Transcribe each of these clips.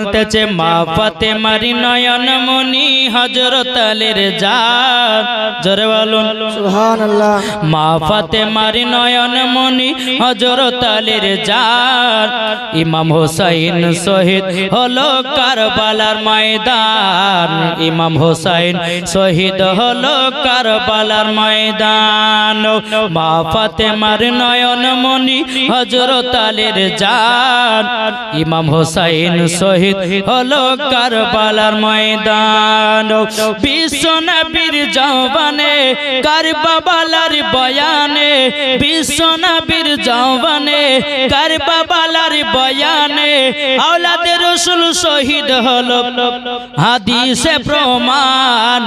বলতেছে মা ফাতেমার নয়ন মনি হযরত আলীর জান, জোরে বলুন সুবহানাল্লাহ। মা ফাতেমার নয়ন মনি হযরত আলীর জান, ইমাম হোসাইন শহীদ হলো কারবালার ময়দান, ইমাম হোসাইন শহীদ হলো কারবালার ময়দান। মা ফাতেমার নয়ন মনি হযরত আলীর জান, ইমাম হোসাইন শহীদ হলো কারবালার ময়দান। বিশ্ব নবীর জওয়ানে কারবালার বয়ানে, বিশ্ব নবীর জওয়ানে কারবালার বয়ানে আওলাদে রাসূল শহীদ হলো, হাদিসে প্রমাণ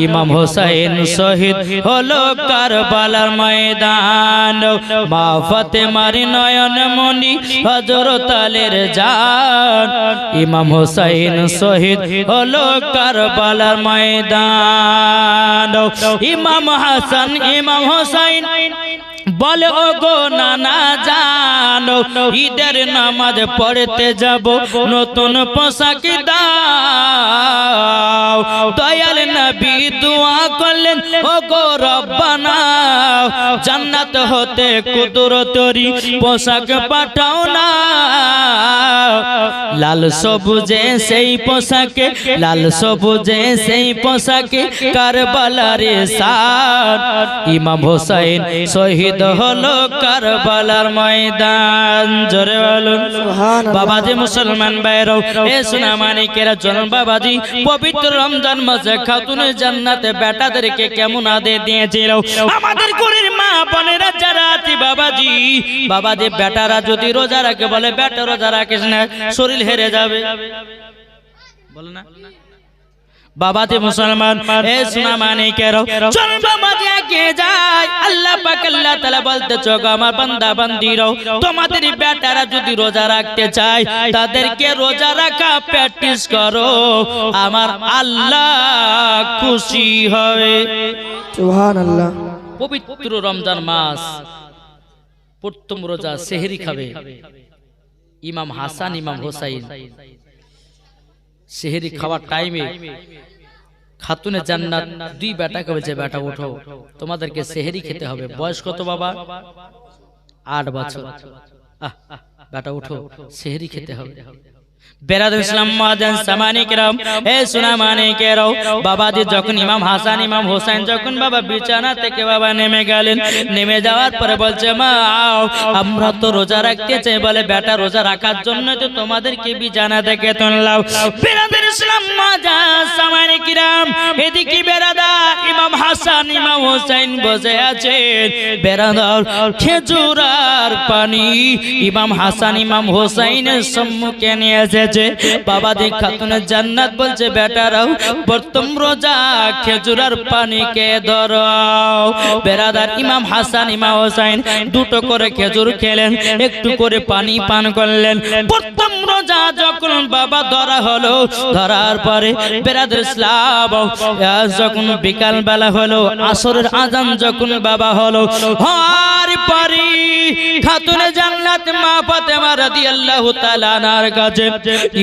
ইমাম হোসাইন শহীদ হলো কারবালার ময়দান। মা ফাতেমার নয়ন মনি হযরত আলীর জান, ইমাম হোসাইন শহীদ হলো কারবালার ময়দান। ইমাম হাসান ইমাম হোসাইন বলে ও গো নানা জানো, ঈদের নামাজ পড়তে যাব নতুন পোশাক দাও। দয়াল নবী দোয়া করলেন ও গো রব্বানা, জান্নাত হতে কুদরতরি পোশাক পাঠাও না। লাল সবুজে সেই পোশাকে, লাল সবুজে সেই পোশাকে কারবালার শান, ইমাম হোসাইন শহীদ হলো কারবালার ময়দান। জোরে বলুন বাবাজি। মুসলমান ভাইরাও এ সোনা মানিকেরা চলুন বাবাজি, পবিত্র রমজান মাসে খাতুনে জান্নাতে বেটাদেরকে কেমন আদেশ দিয়েছিল আমাদের ঘরের মা বোনেরা যারা আছে বাবাজি। বাবাজি বেটারা যদি রোজা রাখে বলে বেটা রোজা রাখিস না শরীর হেরে যাবে, বলে না বাবাজি। মুসলমান এ সোনা মানিকেরা চলুন বাবাজি এগিয়ে যায়। আল্লাহ পাক আল্লাহ তাআলা বলতেছে গো আমার বান্দা বান্দিরাও, তোমাদের বেটারা যদি রোজা রাখতে চায় তাদেরকে রোজা রাখা প্র্যাকটিস করো, আমার আল্লাহ খুশি হবে। সুবহানাল্লাহ। পবিত্র রমজান মাস, প্রথম রোজা সেহরি খাবে ইমাম হাসান ইমাম হোসাইন। সেহরি খাওয়ার টাইমে খাতুনে জান্নাত দুই বেটাকে বলছে বেটা ওঠো, তোমাদেরকে সেহরি খেতে হবে। বয়স কত বাবা? 8 বছর। বেটা ওঠো, সেহরি খেতে হবে। বেরাদুল ইসলাম মুআজ্জিন সামানিকরাম এ সোনা মানিকেরাও, বাবাজি যখন ইমাম হাসান ইমাম হোসেন যখন বাবা বিছানা থেকে বাবা নেমে গেলেন, নেমে যাওয়ার পরে বলছে মা আমরা তো রোজা রাখতে চাই, বলে বেটা রোজা রাখার জন্য তো তোমাদেরকে বিছানা থেকে তুললাম। বেরাদুল ইসলাম মুআজ্জিন সামানিকরাম এদিকে বেরাদার ইমাম হাসান ইমাম হোসেন বসে আছেন, বেরাদার খেজুর আর পানি ইমাম হাসান ইমাম হোসেনের সম্মুখে নিয়ে এসেছে। বাবাজি খাতুনে জান্নাত বলছে বেটারাও প্রথম রোজা খেজুর আর পানিকে ধরো। বেরাদার ইমাম হাসান ইমাম হোসেন দুটো করে খেজুর খেলেন, একটু করে পানি পান করলেন। প্রথম রোজা যখন বাবা ধরা হলো, ধরার পরে বেরাদার ইসলাম যখন বিকাল বেলা হলো, আসরের আজান যখন বাবা হলো, হওয়ার পরে খাতুনে জান্নাত মা ফাতেমা রাদিয়াল্লাহু তাআলা আনহার কাছে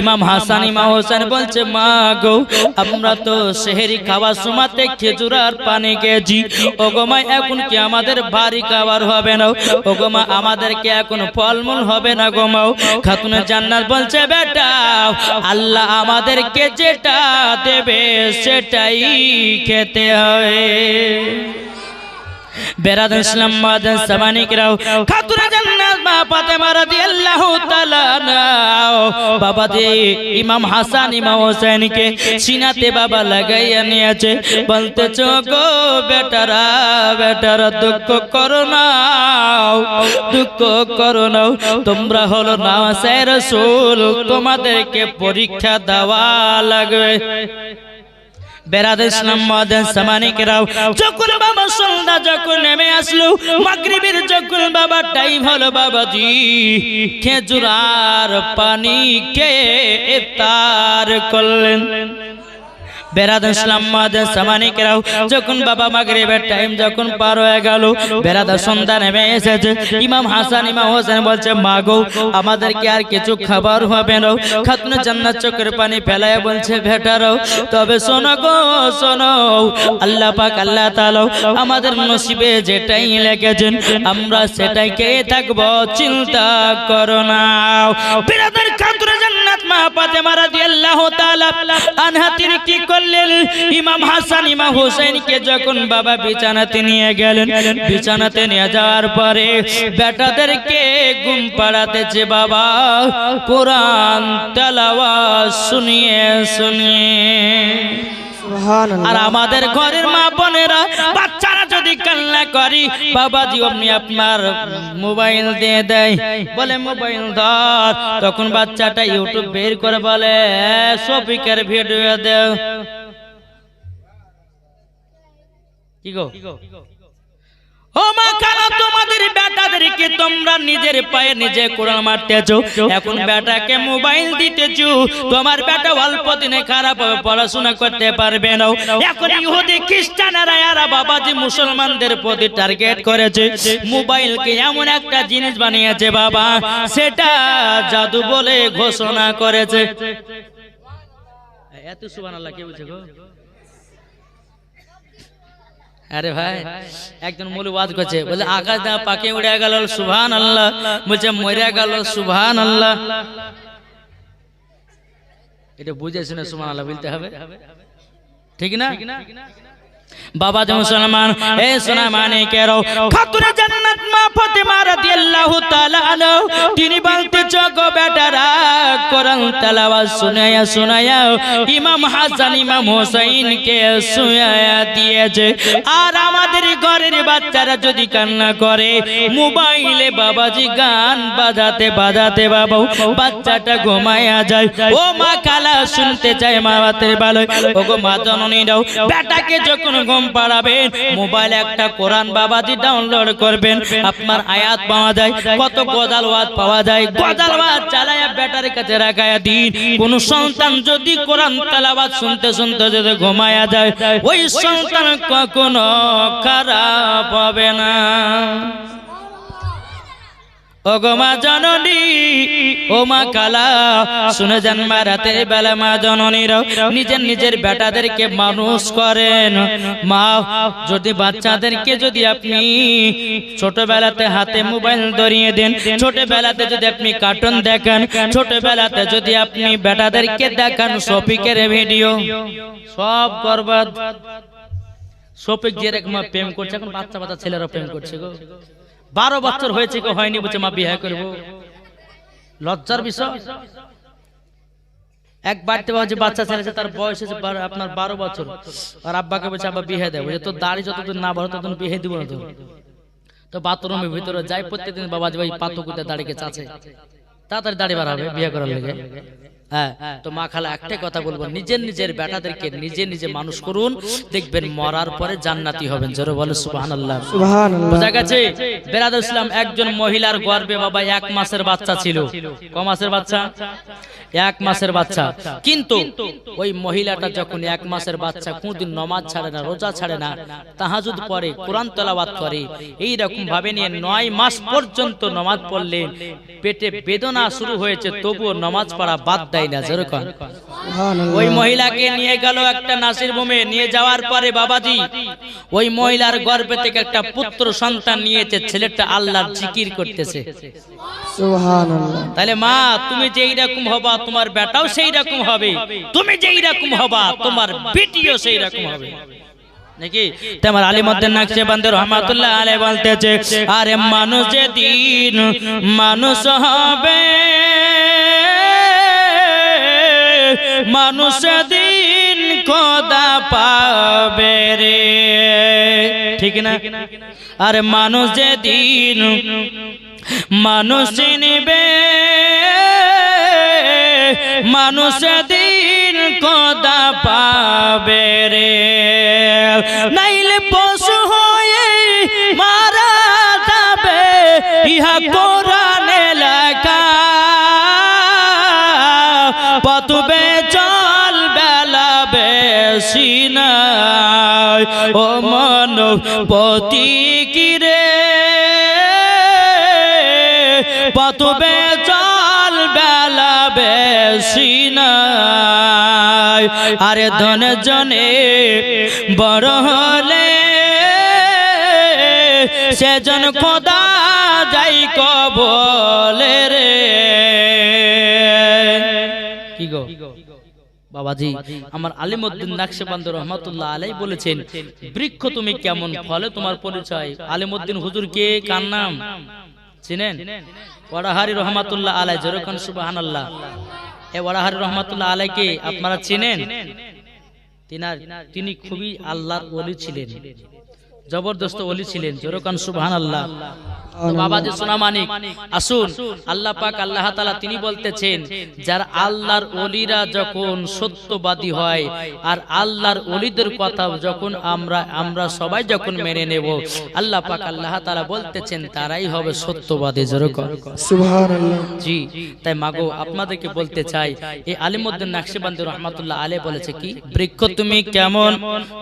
ইমাম হাসান ইমাম হোসেন বলছে মা গো আমরা তো সেহরি খাওয়ার সময়তে খেজুর আর পানি খেয়েছি, ওগো মা এখন কি আমাদের ভারী খাবার হবে না? ওগো মা আমাদেরকে এখন ফলমূল হবে না গো মা? খাতুনে জান্নাত বলছে বেটা আল্লাহ আমাদেরকে যেটা দেবে সেটাই খেতে হবে। বেরাদুল ইসলাম মুআজ্জিন সামানিকরাও খাতুনে জান্নাত মা ফাতেমা রাদিয়াল্লাহু তাআলা বাবাজি ইমাম হাসান ইমাম হোসেনকে সিনাতে বাবা লাগাইয়া নিয়েছে, বলতেছে গো বেটারা বেটারা দুঃখ করো না, দুঃখ করো না, তোমরা হলো নাওয়াসে রাসূল, তোমাদেরকে পরীক্ষা দেওয়া লাগবে। বেরাদুল ইসলাম মুআজ্জিন সামানিকরাও যখন বাবা সন্ধ্যা যখন নেমে আসলো, মাগরিবের যখন বাবা টাইম হলো, বাবাজি খেজুর আর পানি খেয়ে ইফতার করলেন। বেরাদ ইসলাম মাদের সামানিকরাও যখন বাবা মাগরিবের টাইম যখন পার হয়ে গেল, বেরাদা সন্ধ্যা নেমে এসেছে। ইমাম হাসান ইমাম হোসেন বলছে, মা গো আমাদেরকে আর কিছু খাবার হবে না। খাতুনে জান্নাত চোখের পানি ফেলায় বলছে, বেটারাও তবে শোনো গো শোনো, আল্লাহ পাক আল্লাহ তাআলা আমাদের নসিবে যেটাই লিখেছেন আমরা সেটাই খেয়ে থাকবো, চিন্তা করো না। বিরাদার খাতুনে জান্নাত মা ফাতেমা রাদিয়াল্লাহু তাআলা আনহা তিনি কি করলেন, ইমাম হাসান ইমাম হোসেনকে যখন বাবা বিছানাতে নিয়ে গেলেন, বিছানাতে নিয়ে যাওয়ার পরে বেটাদেরকে ঘুম পাড়াতেছে বাবা কোরআন তেলাওয়াত শুনিয়ে শুনিয়ে। আর আমাদের ঘরের মা বোনেরা বাচ্চারা যদি কান্না করি, বাবাজি অমনি আপনার মোবাইল দিয়ে দেয়, বলে মোবাইল ধর, তখন বাচ্চাটা ইউটিউব বের করে বলে শফিকের ভিডিও দেও। কি গো ও মা, কেন তোমাদের বেটাদেরকে তোমরা নিজের পায়ে নিজে কোরআন মারতেছো, এখন বেটাকে মোবাইল দিতেছো, তোমার বেটা অল্প দিনে খারাপ হবে, পড়াশোনা করতে পারবে না। এখন ইহুদি খ্রিস্টানেরা এরা বাবাজি মুসলমানদের প্রতি টার্গেট করেছে, মোবাইলকে এমন একটা জিনিস বানিয়েছে বাবা, সেটা জাদু বলে ঘোষণা করেছে। এত সুবহানাল্লাহ কে বলছে গো? আরে ভাই একজন মৌলবি ওয়াজ করছে, বলে আকাশ না পাকে উড়ে গেল সুবহানাল্লাহ, বলছে মরে গেল সুবহানাল্লাহ। এটা বুঝে শুনে সুবহানাল্লাহ বলতে হবে, ঠিক না? বাবা যে মুসলমান এ সোনা মানে কেরো খাতুনে জান্নাত মা ফাতেমা রাদিয়াল্লাহু তাআলা আনহা তিনি বলতে গো বেটারা কোরআন তেলাওয়াত শুনায়া শুনায়া ইমাম হাসান ইমাম হোসেনকে শুনায়া দিয়েছে। আর আমাদের ঘরের বাচ্চারা যদি কান্না করে মোবাইলে বাবাজি গান বাজাতে বাজাতে বাবা বাচ্চাটা ঘুমায়া যায়। ও মা খালা শুনতে চায় মা বাতের ভালো, ও গো মা জননীরাও বেটাকে যখন ঘুম পাড়াবেন মোবাইলে একটা কোরআন বাবাজি ডাউনলোড করবেন, আপনার আয়াত পাওয়া যায়, কত গজাল ওয়াজ পাওয়া যায়, গজাল ওয়াজ চালায়া বেটার কাছে রাখায়া দিন। কোন সন্তান যদি কোরআন তেলাওয়াত শুনতে শুনতে যদি ঘুমায়া যায়, ওই সন্তান কখনো খারাপ হবে না। ও গো মা জননী ও মা কালা শুনে যান, মা রাতের বেলা মা জননীরা নিজের নিজের বেটাদেরকে মানুষ করেন। মা যদি বাচ্চাদেরকে যদি আপনি ছোটবেলাতে হাতে মোবাইল ধরিয়ে দেন, ছোটবেলাতে যদি আপনি কার্টুন দেখান, ছোটবেলাতে যদি আপনি বেটাদেরকে দেখান শফিকের ভিডিও, সব বরবাদ। শফিক যেরকম প্রেম করছে, এখন বাচ্চা বাচ্চা ছেলেরা প্রেম করছে গো। 12 বছর হয়েছে কেউ হয়নি, বলছে মা বিয়ে করবো। লজ্জার বিষয়। এক বাড়িতে বলছে বাচ্চা ছেলে, তার বয়স হয়েছে আপনার 12 বছর, আর আব্বাকে বলছে আব্বা বিয়ে দেয়, বলছে তোর দাড়ি যতদিন না বড় ততদিন বিয়ে দিব না। তো বাথরুমের ভিতরে যাই প্রত্যেকদিন বাবাজি ভাই পাতকুতে দাড়িকে চাচে, তাড়াতাড়ি দাড়ি বাড়াবে বিয়ে করার লেগে। হ্যাঁ, তো মা খালা একটাই কথা বলবো, নিজের নিজের বেটাদেরকে নিজে নিজে মানুষ করুন, দেখবেন মরার পরে জান্নাতি হবেন। জোরে বলে সুবহানাল্লাহ। বোঝা গেছে? বেরাদুল ইসলাম একজন মহিলার গর্ভে বাবা 1 মাসের বাচ্চা ছিল। ক মাসের বাচ্চা? 1 মাসের বাচ্চা। কিন্তু ওই মহিলাটা যখন 1 মাসের বাচ্চা, কোনদিন নামাজ ছাড়ে না, রোজা ছাড়ে না, তাহাজ্জুদ পড়ে, কোরআন তেলাওয়াত করে, এই রকম ভাবে নিয়ে 9 মাস পর্যন্ত নামাজ পড়লেন। পেটে বেদনা শুরু হয়েছে, তবুও নামাজ পড়া বাদ দেয় না। যেরকম ওই মহিলাকে নিয়ে গেল একটা নাসির ভূমে, নিয়ে যাওয়ার পরে বাবাজি ওই মহিলার গর্ভে থেকে একটা পুত্র সন্তান নিয়েছে। ছেলেটা আল্লাহর জিকির করতেছে। সুবহানাল্লাহ। তাহলে মা তুমি যেই রকম হবা তোমার বেটাও সেই রকম হবে, তুমি যেই রকম হবা তোমার বেটিও সেই রকম হবে, নাকি? তোমার আলিমউদ্দিন নকশবন্দি রহমাতুল্লাহ আলাইহি বলতেছে, আরে মানুষ যেদিন মানুষ হবে, মানুষ দিন খোদা পাবে রে, ঠিক না? আরে মানুষ যেদিন মানুষ চিনবে, মানুষ দিন খোদা পাবে রে, নাইলে পশু হয়ে মারা যাবে, ইহা কোরআনে লেখা, পথবে চল বেলাবে বেশি নাই ও মানব পতি কিরে পতবে চল বেলা বেশি নাই আরে ধন জনে বড় হলে সেজন খোদা যাই কবলে রে কি গো বাবাজি আমার আলিমউদ্দিন নকশবন্দি রহমাতুল্লাহ আলাইহি বলেছেন বৃক্ষ তুমি কেমন ফলে তোমার পরিচয় আলিমউদ্দিন হুজুর কে কার নাম চিনেন ওয়ারাহারি রহমাতুল্লাহ আলাইহি যেরকম সুবহানাল্লাহ এই ওয়ারাহারি রহমাতুল্লাহ আলাইহি আপনারা চিনেন তিনি খুবই আল্লাহর ওলি ছিলেন জবরদস্ত ওলি ছিলেন যেরকম সুবহানাল্লাহ বাবাজি সোনা মানিক আসুন আল্লাহ পাক আল্লাহ তাআলা তিনি বলতেছেন যারা আল্লাহর ওলিরা যখন সত্যবাদী হয় আর আল্লাহর ওলিদের কথা যখন আমরা সবাই যখন মেনে নেব আল্লাহ পাক আল্লাহ তাআলা বলতেছেন তারাই হবে সত্যবাদী যেরকম সুবহানাল্লাহ জি তাই মাগো আপনাদেরকে বলতে চাই এই আলিমউদ্দিন নকশবন্দি রহমাতুল্লাহ আলাইহি বলেছে কি বৃক্ষ তুমি কেমন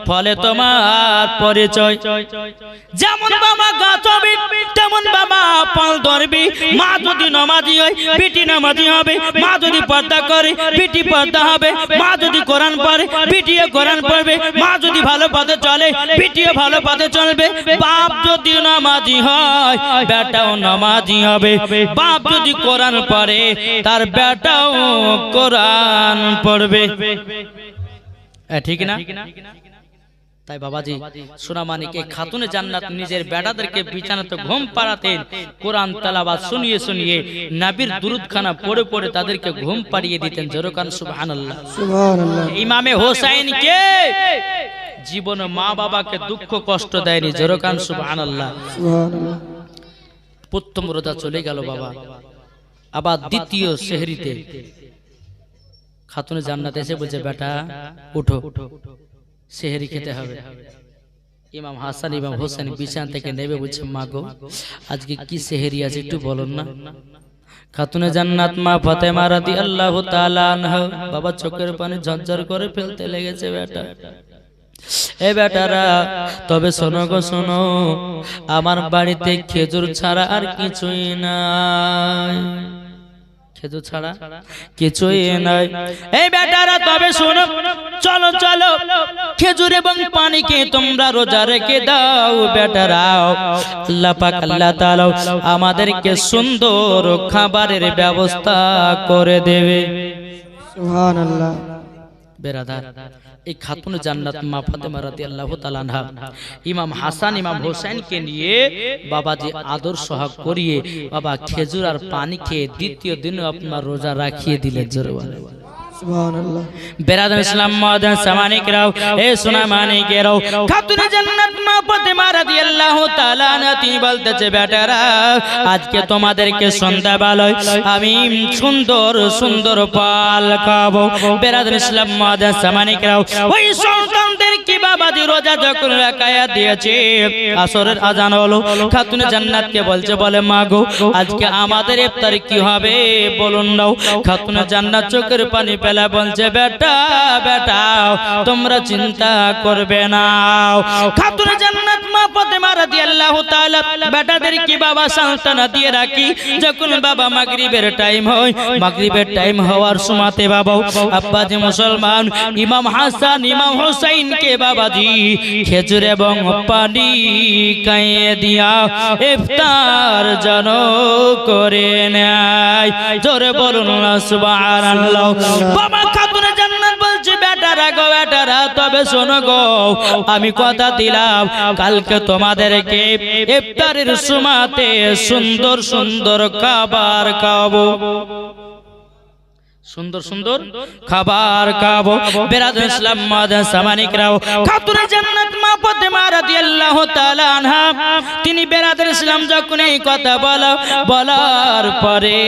ফলে তোমার পরিচয় যেমন বাবা গাছ হবে তেমন বাবা পাল ধরবি মা যদি নামাজি হয় বিটি নামাজি হবে মা যদি পর্দা করে বিটি পর্দা হবে মা যদি কোরআন পড়ে বিটিও কোরআন পড়বে মা যদি ভালো পথে চলে বিটিও ভালো পথে চলবে বাপ যদি নামাজি হয় বেটাও নামাজি হবে বাপ যদি কোরআন পড়ে তার বেটাও কোরআন পড়বে ঠিক না তাই বাবাজি সোনা মানিক এই খাতুনে জান্নাত নিজের বেটাদেরকে বিছানাতে ঘুম পাড়াতেন কোরআন তেলাওয়াত শুনিয়ে শুনিয়ে নবীর দুরূদ খানা পড়ে পড়ে তাদেরকে ঘুম পাড়িয়ে দিতেন যেরকম সুবহানাল্লাহ সুবহানাল্লাহ ইমামে হোসেন কে জীবনে মা বাবাকে দুঃখ কষ্ট দেয়নি যেরকম সুবহানাল্লাহ সুবহানাল্লাহ প্রথম রোজা চলে গেল বাবা আবার দ্বিতীয় সেহরিতে খাতুনে জান্নাত এসে বলছে বেটা উঠো সেহরি খেতে হবে ইমাম হাসান ইমাম হোসেন বিছানা থেকে নেমে বলছে মা গো আজকে কি সেহরি আছে একটু বলুন না খাতুনে জান্নাত মা ফাতেমা রাদিয়াল্লাহু তাআলা আনহা বাবা চোখের পানি ঝরঝর করে ফেলতে লেগেছে বেটা এ বেটারা তবে শোনো গো শোনো আমার বাড়িতে খেজুর ছাড়া আর কিছুই নাই খেজুর ছাড়া কিছুই নাই এই বেটারা তবে শোনো চলো চলো খেজুর এবং পানিকে তোমরা রোজা রেখে দাও বেটারা আল্লাহ পাক আল্লাহ তাআলা আমাদেরকে সুন্দর খাবারের ব্যবস্থা করে দেবে সুবহানাল্লাহ বেরাদার এই খাতুনে জান্নাত মা ফাতেমা রাদিয়াল্লাহু তাআলা আনহা ইমাম হাসান ইমাম হোসেনকে নিয়ে বাবাজি আদর সোহাগ করিয়ে বাবা খেজুর আর পানি খেয়ে দ্বিতীয় দিনে আপনার রোজা রাখিয়ে দিলেন জোরে বলে সুবহানাল্লাহ বেরাদার ইসলাম মাদান সামানিকরাও এ সোনা মানিকেরাও খাতুনে জান্নাত মা ফাতেমা রাদিয়াল্লাহু তাআলা আনহা তিনি বলতেছে বেটারা আজকে তোমাদেরকে সন্ধ্যাবেলায় আমি সুন্দর সুন্দর পাল খাবো বেরাদার ইসলাম মাদান সামানিকরাও ওই সন্তানদের কি বাবাজি রোজা যখন রাখায়া দিয়েছে আসরের আজান হলো খাতুনে জান্নাতকে বলছে বলে মা গো আজকে আমাদের ইফতারি কি হবে বলুন নাও খাতুনে জান্নাত চোখের পানি ফেলে বলছে বেটা বেটা তোমরা চিন্তা করবে না খাতুনে জান্নাত মা ফাতেমা রাদিয়াল্লাহু তাআলা বেটাদের কি বাবা সান্ত্বনা দিয়ে রাখি যখন বাবা মাগরিবের টাইম হয় মাগরিবের টাইম হওয়ার সময়তে বাবা আব্বাজি মুসলমান ইমাম হাসান ইমাম হোসেন কে বাবাজি খেজুর এবং পানি খাইয়ে দিয়া ইফতার যেন করে নেয় জোরে বলুন না সুবহানাল্লাহ বাবা খাতুনে জান্নাত বলছে বেটারা গো বেটারা তবে শোনো গো আমি কথা দিলাম কালকে তোমাদেরকে ইফতারের সময়তে সুন্দর সুন্দর খাবার খাওয়াবো সুন্দর সুন্দর খাবার খাবো বেরাদার ইসলাম মাদান সামানিকরাও খাতুনে জান্নাত মা ফাতেমা রাদিয়াল্লাহু তাআলা আনহা তিনি বেরাদার ইসলাম যখন এই কথা বলার পরে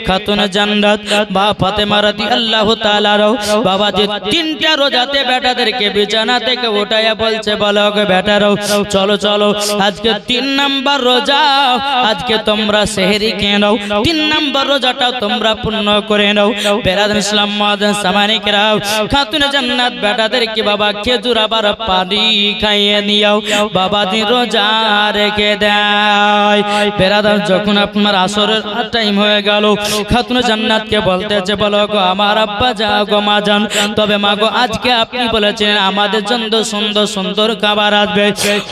খাতুন জান্নাত মা ফাতেমা রাদিয়াল্লাহু তাআলা বাবা যে তিনটা রোজাতে বেটাদেরকে বিছানা থেকে উঠাইয়া বলছে বলো গো বেটারাও চলো চলো আজকে 3 নাম্বার রোজা আজকে তোমরা সেহরি খেয়ে নাও 3 নাম্বার রোজাটা তোমরা পূর্ণ করে নাও বেরাদার ইসলাম মুআজ্জাজ সামানিকরা খাতুন জান্নাত বেটাদেরকে বাবা খেজুর আবার পানি খাইয়ে নিও বাবা দিন রোজা রেখে দেয় বেরাদার যখন আপনার আসরের টাইম হয়ে গেল খাতুন জান্নাতকে বলতেছে বলো গো আমার আব্বা যাও গো মা জান তবে মা গো আজকে আপনি বলেছেন আমাদের জন্য সুন্দর সুন্দর খাবার আসবে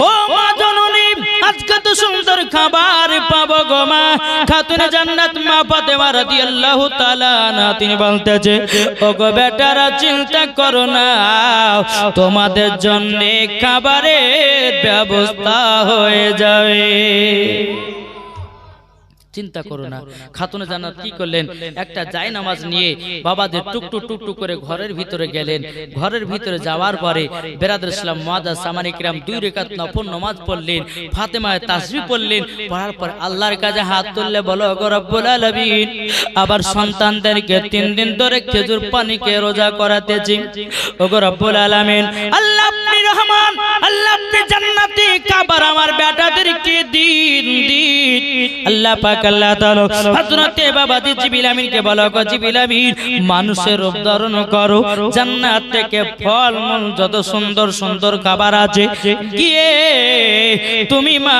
ও মা জননী আজকে তো সুন্দর খাবার পাবো গো মা খাতুন জান্নাত মা ফাতেমা রাদিয়াল্লাহু তাআলা না তিনি বলতেছে ও গো বেটারা চিন্তা করো না তোমাদের জন্য খাবারের ব্যবস্থা হয়ে যাবে চিন্তা করো না খাতুন জান্নাত কি করলেন একটা জায়নামাজ নিয়ে বাবাদের টুকটুক টুকটুক করে ঘরের ভিতরে গেলেন ঘরের ভিতরে যাওয়ার পরে বেরাদার ইসলাম মুআজ্জাজ সামানি কিরাম 2 রাকাত নফল নামাজ পড়লেন ফাতেমায় তাসবিহ পড়লেন পড়ার পর আল্লাহর কাছে হাত তুললে বলো গো রব্বুল আলামিন আবার সন্তানদেরকে 3 দিন ধরে খেজুর পানিকে রোজা করাতেছি ও গো রব্বুল আলামিন আল্লাহ আপনি রহমান আল্লাহ আপনি জান্নাতি খাবার আমার বেটাদেরকে দিন আল্লাহ পাক আল্লাহ তাআলা হযরতে বাবা জিবরিল আমিনকে বলা গো জিবরিল আমিন মানুষের রূপ ধারণ করো জান্নাত থেকে ফল মূল যত সুন্দর সুন্দর খাবার আছে গিয়ে তুমি মা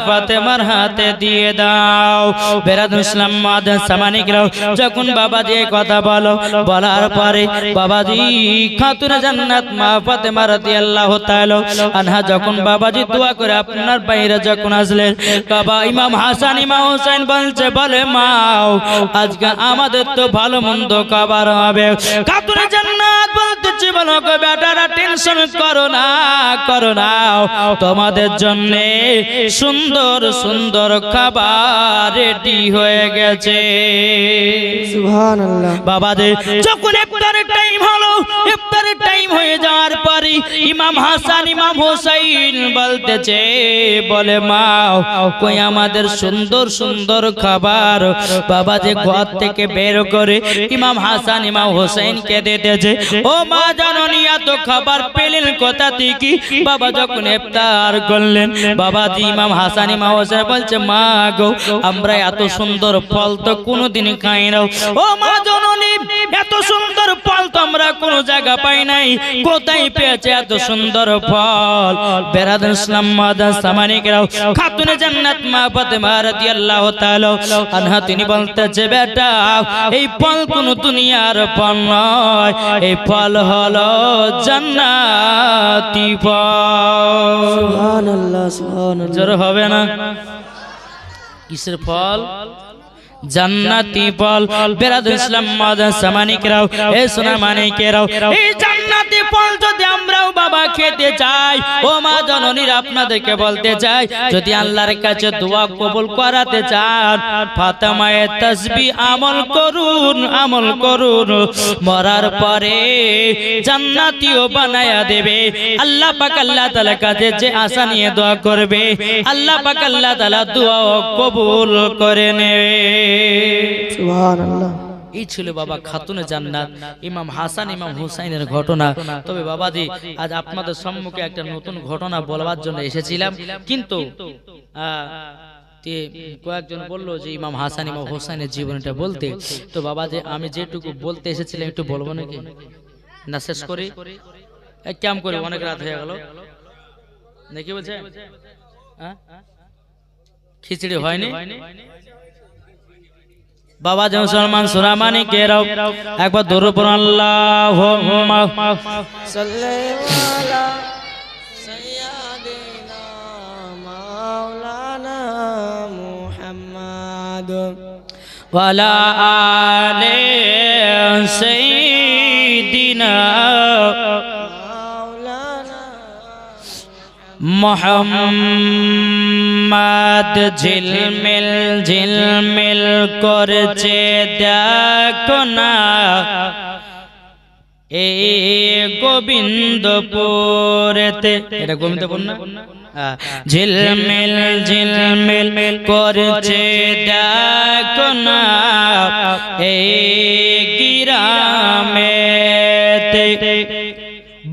ফাতেমার হাতে দিয়ে দাও বেরাদার ইসলাম মুআজ্জাজ সামানিকরা যখন বাবাজি এই কথা বলার পরে বাবাজি খাতুন জান্নাত মা ফাতেমা রাদিয়াল্লাহু তাআলা আনহা যখন বাবাজি দোয়া করে আপনার বাইরে যখন আসলেন বাবা ইমাম হাসান ইমাম হুসাইন বলছে বলে মা আজকে আমাদের তো ভালো মন্দ খাবার হবে খাতুন জান্নাত বলতেছে বলো গো বেটারা টেনশন করো না তোমাদের জন্য সুন্দর সুন্দর খাবার রেডি হয়ে গেছে সুবহানাল্লাহ বাবাদের যখন ইফতারের টাইম হলো ইফতারের টাইম হয়ে যাওয়ার পরে ইমাম হাসান ইমাম হুসাইন বলতেছে বলে মা কই আমাদের সুন্দর সুন্দর খাবার বাবা যে ঘর থেকে বের করে ইমাম হাসান ইমাম হুসাইনকে দিতেছে ও মা জননী এত খাবার পেলেন কোথা থেকে বাবা যখন ইফতার করলেন বাবাজি ইমাম হাসান ইমাম হুসাইন বলছে মা গো আমরা এত সুন্দর ফল তো কোনোদিন খাই না ও মা জননী এত সুন্দর ফল তো আমরা কোনো জায়গা পাই নাই কোথায় পেয়েছে এত সুন্দর ফল বেরাদার ইসলাম মুআজ্জাজ সামানিকরা খাতুন জান্নাত মা ফাতেমা রাদিয়াল্লাহু তাআলা আনহা তিনি বলতেছে বেটা এই ফল কোন দুনিয়ার ফল নয় এই ফল হলো জান্নাতি ফল সুবহানাল্লাহ সুবহানাল্লাহ জোরে হবে না কিসের ফল জান্নাতি ফল বেরাদার ইসলাম মুআজ্জাজ সামানিকরা এ সোনা মানিকেরাও এই জান্নাতি ফল যদি আমরাও বাবা খেতে চাই ও মা জননীর আপনাদেরকে বলতে চাই যদি আল্লাহর কাছে দোয়া কবুল করাতে চান ফাতেমায়ে তাসবিহ আমল করুন মরার পরে জান্নাতিও বানায়া দেবে আল্লাহ পাক আল্লাহ তাআলার কাছে যে আশা নিয়ে দোয়া করবে আল্লাহ পাক আল্লাহ তাআলা দোয়া কবুল করে নেবে সুবহানাল্লাহ এই ছিল বাবা খাতুনে জান্নাত ইমাম হাসান ইমাম হুসাইনের ঘটনা তবে বাবাজি আজ আপনাদের সম্মুখে একটা নতুন ঘটনা বলবার জন্য এসেছিলাম কিন্তু কয়েকজন বললো যে ইমাম হাসান ইমাম হুসাইনের জীবনটা বলতে তো বাবাজি আমি যেটুকু বলতে এসেছিলাম একটু বলবো নাকি না শেষ করি কেমন করে অনেক রাত হয়ে গেল নাকি বলছে খিচড়ি হয়নি বাবা যে মুসলমান সুরামানি কে রাও একবার দরুদ পড়ুন আল্লাহুম্মা সাল্লি আলা সাইয়্যিদিনা মাওলানা মুহাম্মাদ ওয়া আলা আলি সাইয়্যিদিনা মাওলানা মুহাম্মাদ ঝিলমিল করছে দেখো না এ গোবিন্দপুরেতে, এটা গোবিন্দপুর না? ঝিলমিল ঝিলমিল করছে দেখো না এই গ্রামেতে,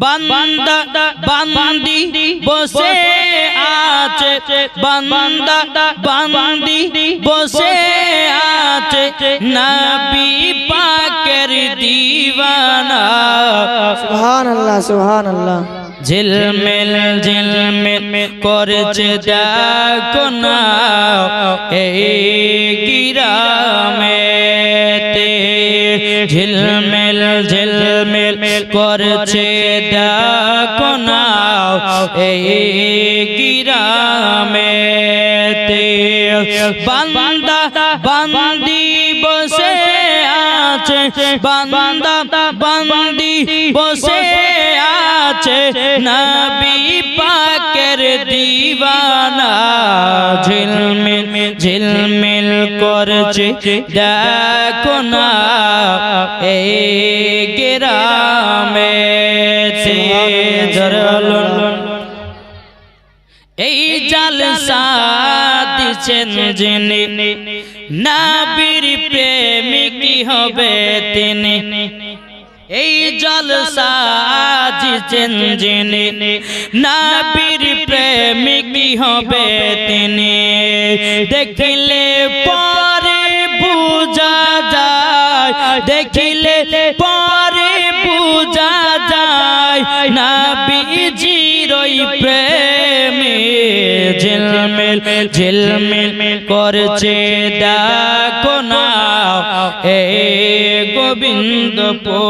বান্দা বান্দি বসে আছে, বান্দা বান্দি বসে আছে, নবী পাকের দিওয়ানা। সুবহানাল্লাহ সুবহানাল্লাহ। ঝিলমিল ঝিলমিল করছে দেখো না এই গ্রামেতে, ঝিলমিল ঝিলমিল করছে দেখো না এই গ্রামেতে, বান্দা বান্দি বসে আছে, বান্দা বান্দি বসে আছে, নবী পাকের দিওয়ানা। ঝিলমিল ঝিলমিল করছে দেখো না এই গ্রামেতে। এই জালসা দিছেন যিনি, নবীর প্রেমিক হবে তিনি। এই জলসা দিছেন যিনি, নবীর প্রেমিক হবে তিনি। দেখিলে পরে বুঝা যায়, দেখিলে পরে বুঝা যায়, নবীজির ওই প্রেমে। ঝিলমিল ঝিলমিল করছে দেখো না এই গোবিন্দপুরেতে,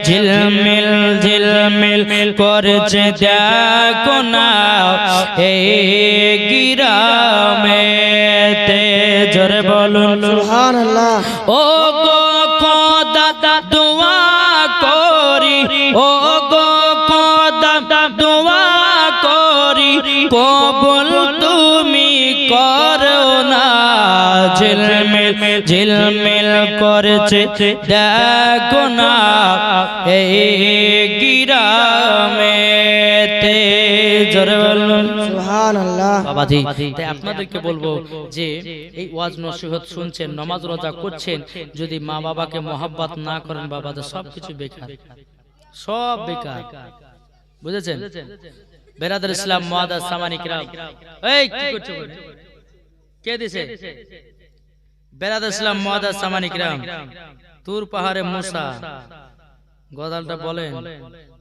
ঝিলমিল ঝিলমিল করছে দেখো না এই গ্রামেতে। জোরে বলুন সুবহানাল্লাহ। ও গো খোদা দোয়া করি, ও গো খোদা দোয়া করি, কবুল তুমি করো না। ঝিলমিল ঝিলমিল করছে দেখো না এই গ্রামেতে। জোরে বলুন সুবহানাল্লাহ। বাবাজি, তাই আপনাদেরকে বলবো যে এই ওয়াজ নসিহত শুনছেন, নামাজ রোজা করছেন, যদি মা বাবাকে মহব্বত না করেন বাবাদের সবকিছু বেকার, সব বেকার। বুঝেছেন? বেরাদার ইসলাম মুআদ্দাস সামানী কিরাম, এই কি করছো? কে দিছে? বেরাদার ইসলাম মুআদ্দাস সামানী কিরাম, তুর পাহাড়ে মুসা গদালটা বলেন।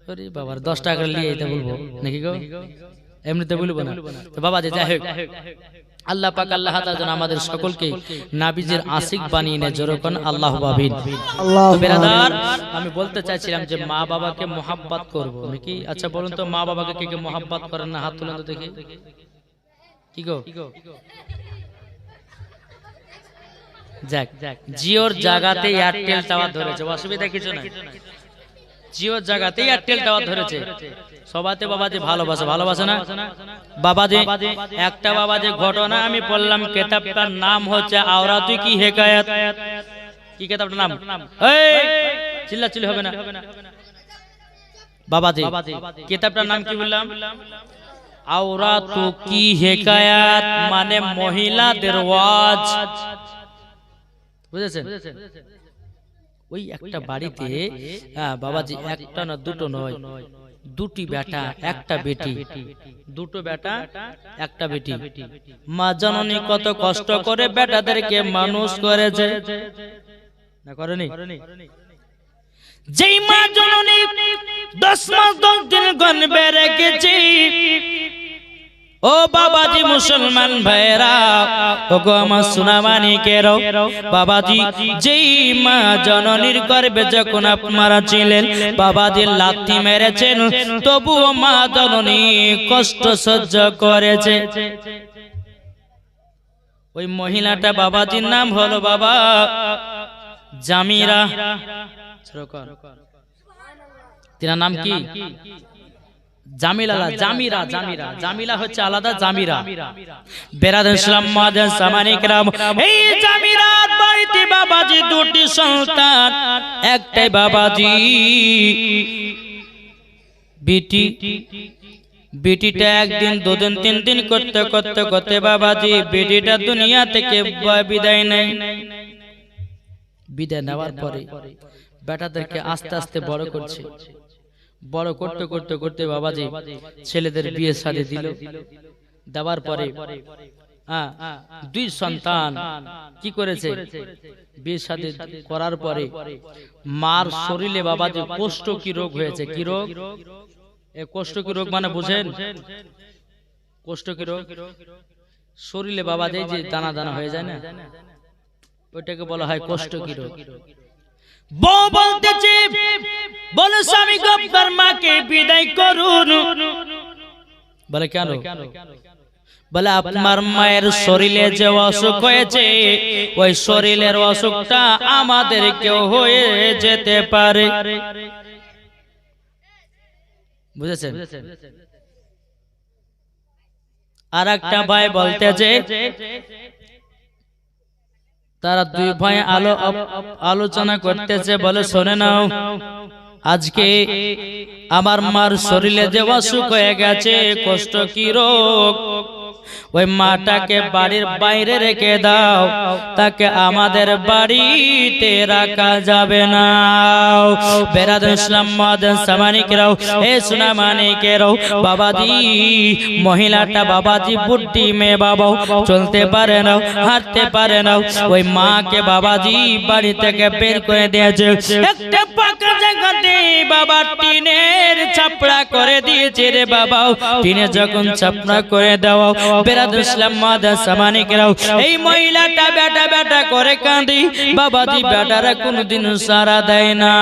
আরে বাবা 10 টাকা নিয়ে এটা বলবো নাকি গো? এমনিতে বলবো না। তো বাবা যে যাই হোক, আল্লাহ পাক আল্লাহ তাআলা যেন আমাদের সকলকে নবীজির আশিক বানিয়ে নেয়। জোরে কোন আল্লাহু আমিন। আল্লাহু বেরাদার, আমি বলতে চাইছিলাম যে মা বাবাকে মোহাব্বত করব নাকি? আচ্ছা বলুন তো, মা বাবাকে কে কে মোহাব্বত করেন না? হাত তুলেন তো দেখি। কি গো? যাক, জিওর জায়গাতে এয়ারটেল টাওয়ার ধরেছে, অসুবিধা কিছু নাই। জিওর জায়গাতে এয়ারটেল টাওয়ার ধরেছে। সবাতে বাবাজি ভালোবাসে, ভালোবাসে না বাবাজি? একটা বাবাজি ঘটনা আমি পড়লাম, কিতাবটার নাম হচ্ছে আওরাতু কি হিকায়াত। কি কিতাবটার নাম? এই চিল্লাচিল্লি হবে না বাবাজি। কিতাবটার নাম কি বললাম? আওরাতু কি হিকায়াত, মানে মহিলাদের ওয়াজ। বুঝেছেন? ওই একটা বাড়িতে বাবাজি একটা না দুটো নয়, দুটি বেটা একটা বেটি, দুটো বেটা একটা বেটি। মা জননী কত কষ্ট করে বেটাদেরকে মানুষ করেছে না করেনি? যেই মা জননী 10 মাস 10 দিন গণবে রেখেছি, ও বাবাজি মুসলমান ভাইরা, ও গো আমার সোনা মানিকেরও বাবাজি, যেই মা জননীর গর্ভে যখন আপনারা ছিলেন বাবাজি লাথি মেরেছেন, তবুও মা জননী কষ্ট সহ্য করেছে। ওই মহিলাটা বাবাজির নাম হলো বাবা জামিরা। তিনার নাম কি? জামিলা জামিরা জামিরা জামিলা হচ্ছে আলাদা, জামিরা। বেরাদার ইসলাম মাদান সামানিকরাম, এই জামিরার বাড়িতে বাবাজি দুটি সন্তান, একটাই বাবাজি বেটি। বেটিটা একদিন দুদিন তিন দিন করতে করতে করতে বাবাজি বেটিটা দুনিয়া থেকে বিদায় নেয়। বিদায় নেওয়ার পরে বেটাদেরকে আস্তে আস্তে বড় করছে। বড় করতে করতে করতে বাবাজি ছেলেদের বিয়ে শাদী দিল। দেওয়ার পরে দুই সন্তান কি করেছে, বিয়ে শাদী করার পরে মার শরীরে বাবাজি কোষ্ঠ কি রোগ হয়েছে। কি রোগ? কোষ্ঠ কি রোগ মানে বুঝেন? কোষ্ঠ কি রোগ? শরীরে বাবাজি যে দানা দানা হয়ে যায় না, ওইটাকে বলা হয় কোষ্ঠ কি রোগ। বউ বলতেছে, বলে স্বামী গো আপনার মাকে বিদায় করুন। বলে কেন? বলে আপনার মায়ের শরীরে যে অসুখ হয়েছে, ওই শরীরের অসুখটা আমাদের কেউ হয়ে যেতে পারে। বুঝেছেন? আর একটা ভাই বলতেছে, তারা দুই ভাই আলোচনা করতেছে, বলে শোনে নাও, আজকে আমার মার শরীরে যে অসুখ হয়ে গেছে, কষ্ট কি রোগ, ওই মাটাকে বাড়ির বাইরে রেখে দাও, তাকে আমাদের বাড়িতে রাখা যাবে না। বেরাদার ইসলাম মাদান সামানিকরাও, এ সোনা মানিকেরাও, বাবাজি মহিলাটা বাবাজি বুদ্ধি মেয়ে, বাবাও চলতে পারে না, হাঁটতে পারে না। ওই মাকে বাবাজি বাড়ি থেকে বের করে দিয়েছে। একটা পাকা জায়গাতে বাবা টিনের ছাপড়া করে দিয়েছে রে বাবাও। টিনে যখন ছাপড়া করে দেওয়া, বেরাদার ইসলাম মাদান সামানিকরাও, এই মহিলাটা বেটা বেটা করে কাঁদি। বাবাজি বেটারা কোনদিন সারা দেয় না।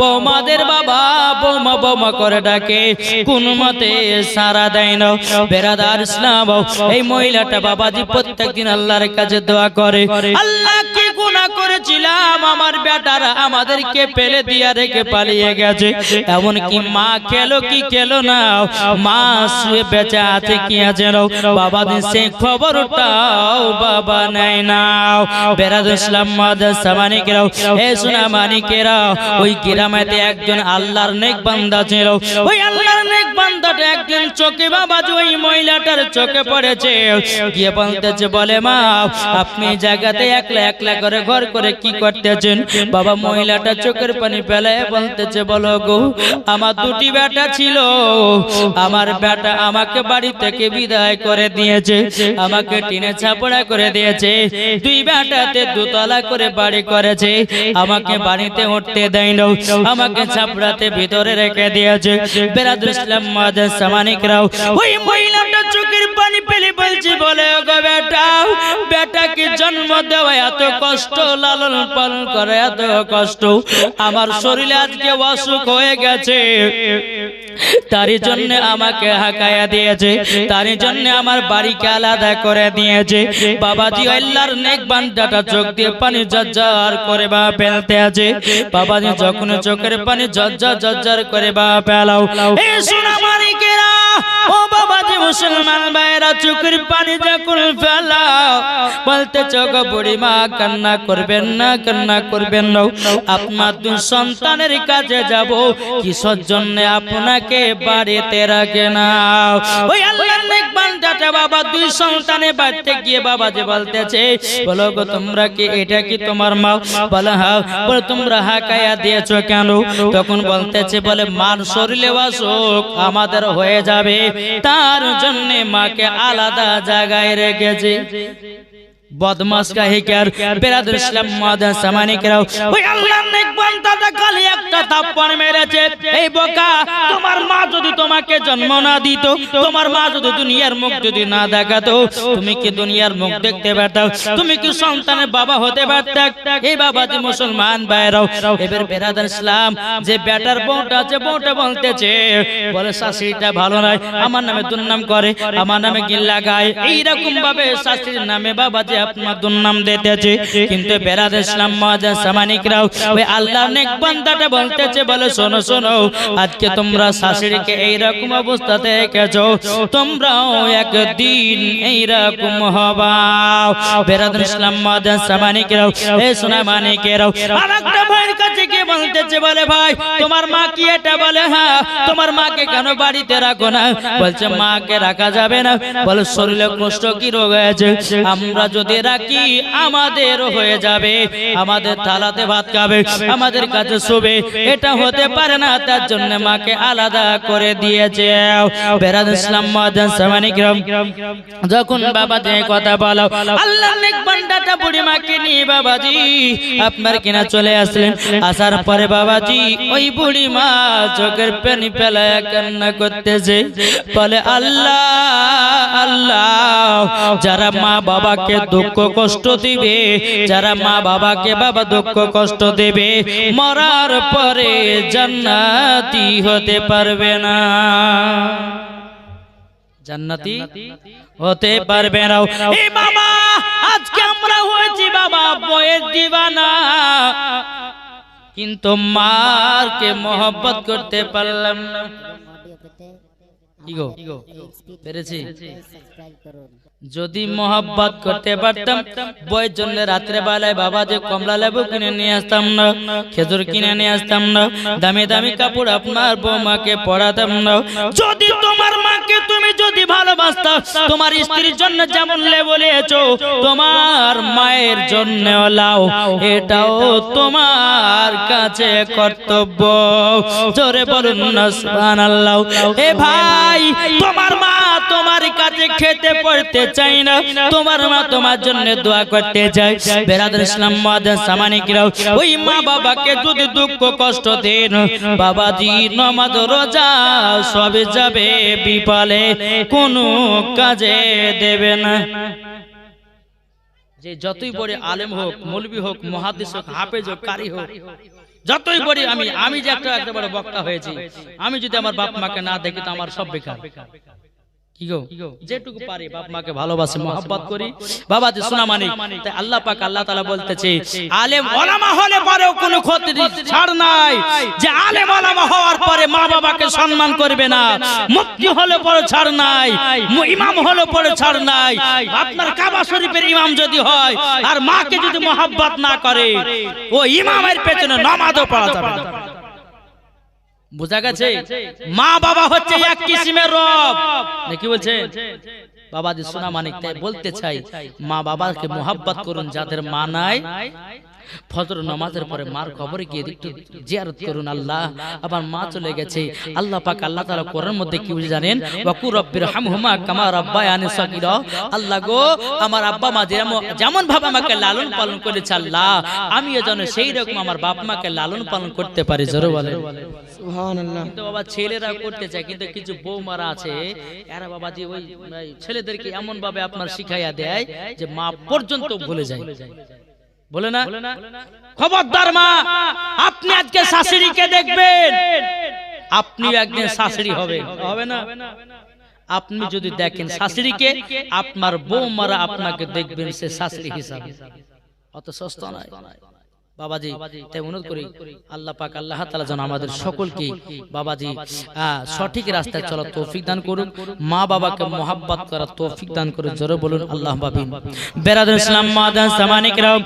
বৌমাদের বাবা বৌমা বৌমা করে ডাকে, কোন মতে সারা দেয় না। বেরাদার ইসলাম, এই মহিলাটা বাবাজি প্রত্যেকদিন আল্লাহর কাছে দোয়া করে, আল্লাহ কি গুনাহ করেছিলাম, আমার বেটারা আমাদেরকে ফেলে দিয়া রেখে পালিয়ে গেছে। এমন কি মা খেলো কি খেলো না, মা শুয়ে বেঁচে আছে কি আছে না, বাবা সে খবরটাও বাবা নাই না। বেরাদার ইসলাম মাদান সামানিকরাও, এ সোনা মানিকেরাও, ওই গ্রামেতে একজন আল্লাহর নেক বান্দা ছিল। ওই আল্লাহর নেক বান্দাটা একদিন চোখে বাবাজি ওই মহিলাটার চোখে পড়েছে। গিয়ে বলতেছে, বলে মা আপনি জায়গাতে একলা একলা করে ঘর করে কি করতেছেন? বাবা মহিলাটা চোখের পানি ফেলে বলতেছে, বলো গো, আমার দুটি বেটা ছিল, আমার বেটা আমাকে বাড়ি থেকে বিদায় করে দিয়েছে, আমাকে টিনে ছাপড়া করে দিয়েছে, দুই বেটাতে দুতলা করে বাড়ি করেছে, আমাকে বাড়িতে উঠতে দেয় না, আমাকে ছাপড়াতে ভিতরে রেখে দিয়েছে। বেরাদার ইসলাম মাদান সামানিকরাও, ওই মহিলাটা চোখের পানি ফেলে বলছে, বলে গো বেটা, বেটাকে জন্ম দেওয়া এত কষ্ট, লালন পালন করে এত কষ্ট, আমার শরীরে আজকে অসুখ হয়ে গেছে, তারই জন্য আমাকে হাকায়া দিয়েছে, তারই জন্য আমার বাড়িকে আলাদা করে দিয়েছে। বাবাজি আল্লাহর নেক বান্দাটা চোখ দিয়ে পানি ঝরঝর করে বা ফেলতে আছে। বাবাজি যখন চোখের পানি ঝরঝর ঝরঝর করে বা ফেলাও, এ সোনা মানিকেরা, ও বাবাজি মুসলমান ভাইরা, চোখের পানি যখন ফেলাও, বলতে চোখ বুড়ি মা কান্না করবেন না, কান্না করবেন না, আপনার দুই সন্তানের কাছে যাব, কিসের জন্য আপনাকে বাড়িতে রাখে না। ওই আল্লাহর নেক বান্দাটা বাবা দুই সন্তানের বাড়িতে গিয়ে বাবাজি বলতেছে, বলো গো তোমরা কি, এটা কি তোমার মা? বলে হ্যাঁ। বলে তোমরা হাকায়া দিয়েছো কেন? তখন বলতেছে, বলে মার শরীরে অসুখ আমাদের হয়ে যাবে, তার জন্য মাকে আলাদা জায়গায় রেখেছে। বদমাস কাহিকার। বেরাদার ইসলাম মাদান সামানিকরাও, ওই আল্লাহর নেক বান্দাটা খালি একটা থাপ্পড় মেরেছে, এই বোকা, তোমার মা যদি তোমাকে জন্ম না দিত, তোমার মা যদি দুনিয়ার মুখ যদি না দেখাতো, তুমি কি দুনিয়ার মুখ দেখতে পারতাম? তুমি কি সন্তানের বাবা হতে পারতা? এই বাবাজি মুসলমান ভাইরাও, এবার বেরাদার ইসলাম, যে বেটার বউটা আছে, বউটা বলতেছে, বলে শাশুড়িটা ভালো নয়, আমার নামে দুর্নাম করে, আমার নামে গিল্লা গায়, এইরকম ভাবে শাশুড়ির নামে বাবাজি আপনার দুর্নাম দিতেছে। কিন্তু বেরাদার ইসলাম মাদান সামানিকরাও, ওই আল্লাহর নেক বান্দাটা বলতেছে বলে শোনো শোনো আজকে তোমরা শাশুড়িকে এইরকম অবস্থাতে দেখেছো তোমরাও একদিন এইরকম হবা বেরাদুল ইসলাম মাদান সামানিকেরাও এই সোনা মানিকেরাও আরেকটা ভাইয়ের কাছে গিয়ে বলতেছে বলে ভাই তোমার মা কি এটা বলে হ্যাঁ তোমার মাকে কেন বাড়িতে রাখো না বলছে মাকে রাখা যাবে না বলে শরীরে কষ্ট কি রোগ হয়েছে আমরা যদি রাখি আমাদের হয়ে যাবে আমাদের থালাতে ভাত খাবে আমাদের কাছে শুবে এটা হতে পারে না তার জন্য মাকে আলাদা করে দিয়েছে বেরাদুল ইসলাম মাদান সামানিকেরাও যখন বাবা দিয়ে কথা বলো আল্লাহর নেক বান্দাটা বুড়ি মাকে নিয়ে বাবাজি আপনার কিনা চলে আসলেন আসার পরে বাবাজি ওই বুড়ি মা চোখের পানি ফেলায় কান্না করতেছে বলে আল্লাহ আল্লাহ যারা মা বাবাকে দুঃখ কষ্ট দিবে যারা মা বাবাকে বাবা দুঃখ কষ্ট দেবে মরার পরে জান্নাতি হতে পারবে না জান্নাতি হতে পারবে না এই বাবা আজকে আমরা হয়েছি বাবা বইয়ের দিবানা কিন্তু মারকে মোহব্বত করতে পারলাম না কি গো পেরেছি যদি মোহব্বত করতে পারতাম বইয়ের জন্য রাত্রে বেলায় বাবা যে কমলা লেবু কিনে নিয়ে আসতাম না খেজুর কিনে নিয়ে আসতাম না দামি দামি কাপড় আপনার বৌমাকে পরাতাম না যদি তোমার মাকে তুমি যদি ভালোবাসতা তোমার স্ত্রীর জন্য যেমন লেবু নিয়েছো তোমার মায়ের জন্য লাও এটাও তোমার কাছে কর্তব্য জোরে বলুন না সুবহানাল্লাহ এ ভাই তোমার মা তোমার কাছে খেতে পড়তে চাই না তোমার মা তোমার জন্য দোয়া করতে চাই বেরাদুল ইসলাম মাদান সামানিকেরাও ওই মা বাবাকে যদি দুঃখ কষ্ট দেন বাবাজি নামাজ রোজা সবে যাবে বিপালে কোনো কাজে দেবে না যে যতই বড় আলেম হোক মৌলবি হোক মুহাদ্দিস হোক হাফেজ হোক কারি হোক যতই বড় আমি যে একটা বড় বক্তা হয়েছি আমি যদি আমার বাপ মাকে না দেখি তো আমার সব বেকার কি গো যেটুকু পারি বাপ মাকে ভালোবাসি মহব্বত করি বাবা যে শোনা মানি তাই আল্লাহ পাক আল্লাহ তাআলা বলতেছে আলেম ওলামা হলে পরেও কোনো ক্ষতি ছাড় নাই যে আলেম ওলামা হওয়ার পরে মা বাবাকে সম্মান করবে না মুফতি হলে পরে ছাড় নাই ইমাম হলে পরে ছাড় নাই আপনার কাবা শরীফের ইমাম যদি হয় আর মাকে যদি মহব্বত না করে ও ইমামের পেছনে নামাজও পড়া যাবে না বুঝা গেছে মা বাবা হচ্ছে এক কিসিমের রব নাকি বলছে বাবা যে সোনা মানিক তাই বলতে চাই মা বাবাকে মোহাব্বত করুন যাদের মা নাই ফজর নামাজের পরে মার কবরে গিয়ে একটু জিয়ারত করুন আল্লাহ আবার মা চলে গেছে আল্লাহ পাক আল্লাহ তাআলা কোরআনের মধ্যে কি বলে জানেন ওয়াকুর রাব্বিরহামহুমা কামা রাব্বায়ানি সাগীরা আল্লাহ গো আমার আব্বা মা যেমন ভাবে আমাকে লালন পালন করেছে আল্লাহ আমিও যেন সেই রকম আমার বাপ মাকে লালন পালন করতে পারি জোরে বলেন সুবহানাল্লাহ কিন্তু বাবা ছেলেরা করতে চায় কিন্তু কিছু বৌমারা আছে এরা বাবা যে ওই ছেলেদেরকে এমন ভাবে আপনার শিখাইয়া দেয় যে মা পর্যন্ত ভুলে যায় বলে না খবরদার মা আপনি আজকে শাশুড়িকে দেখবেন আপনি একদিন শাশুড়ি হবে না আপনি যদি দেখেন শাশুড়িকে আপনার বৌমারা আপনাকে দেখবেন সে শাশুড়ি হিসাবে অত সস্তা নয় বাবাজি তাই অনুরোধ করি আল্লাহ পাক আল্লাহ তাআলা যেন আমাদের সকলকে বাবাজি সঠিক রাস্তায় চলার তৌফিক দান করুন মা বাবাকে মোহাব্বত করার তৌফিক দান করুন জোরে বলুন আল্লাহুম্মা আমিন বেরাদুল ইসলাম মাদান সামানিকেরাও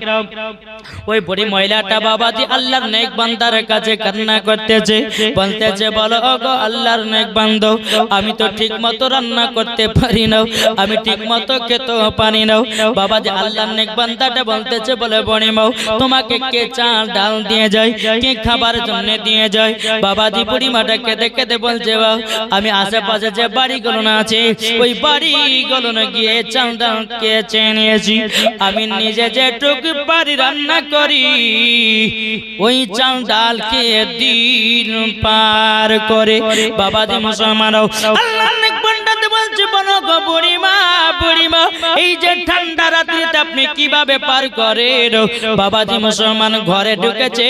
ওই বুড়ি মহিলাটা বাবাজি আল্লাহর নেক বান্দার কাছে কান্না করতেছে বলতেছে বলো ওগো আল্লাহর নেক বান্দা আমি তো ঠিকমতো রান্না করতে পারি না আমি ঠিকমতো খেতেও পারি না বাবাজি আল্লাহর নেক বান্দাটা বলতেছে বলে বনি মাও তোমাকে চাল ডাল দিয়ে যায় কে খাবার জন্য দিয়ে যায় বাবাজি বুড়ি মাটা কেঁদে কেঁদে বলছে আমি আশেপাশে যে বাড়িগুলো না আছে ওই বাড়িগুলো না গিয়ে চাল ডাল কেচে নিয়েছি আমি নিজে যেটুকু পারি রান্না করি ওই চাল ডাল খেয়ে দিন পার করে বাবাজি মুসলমানরাও আল্লাহর নেক বান্দাতে বলছে বলো গো বুড়িমা বুড়িমা, এই যে ঠান্ডা রাত্রিতে আপনি কিভাবে পার করেন? বাবাজি মুসলমান ঘরে ঢুকেছে,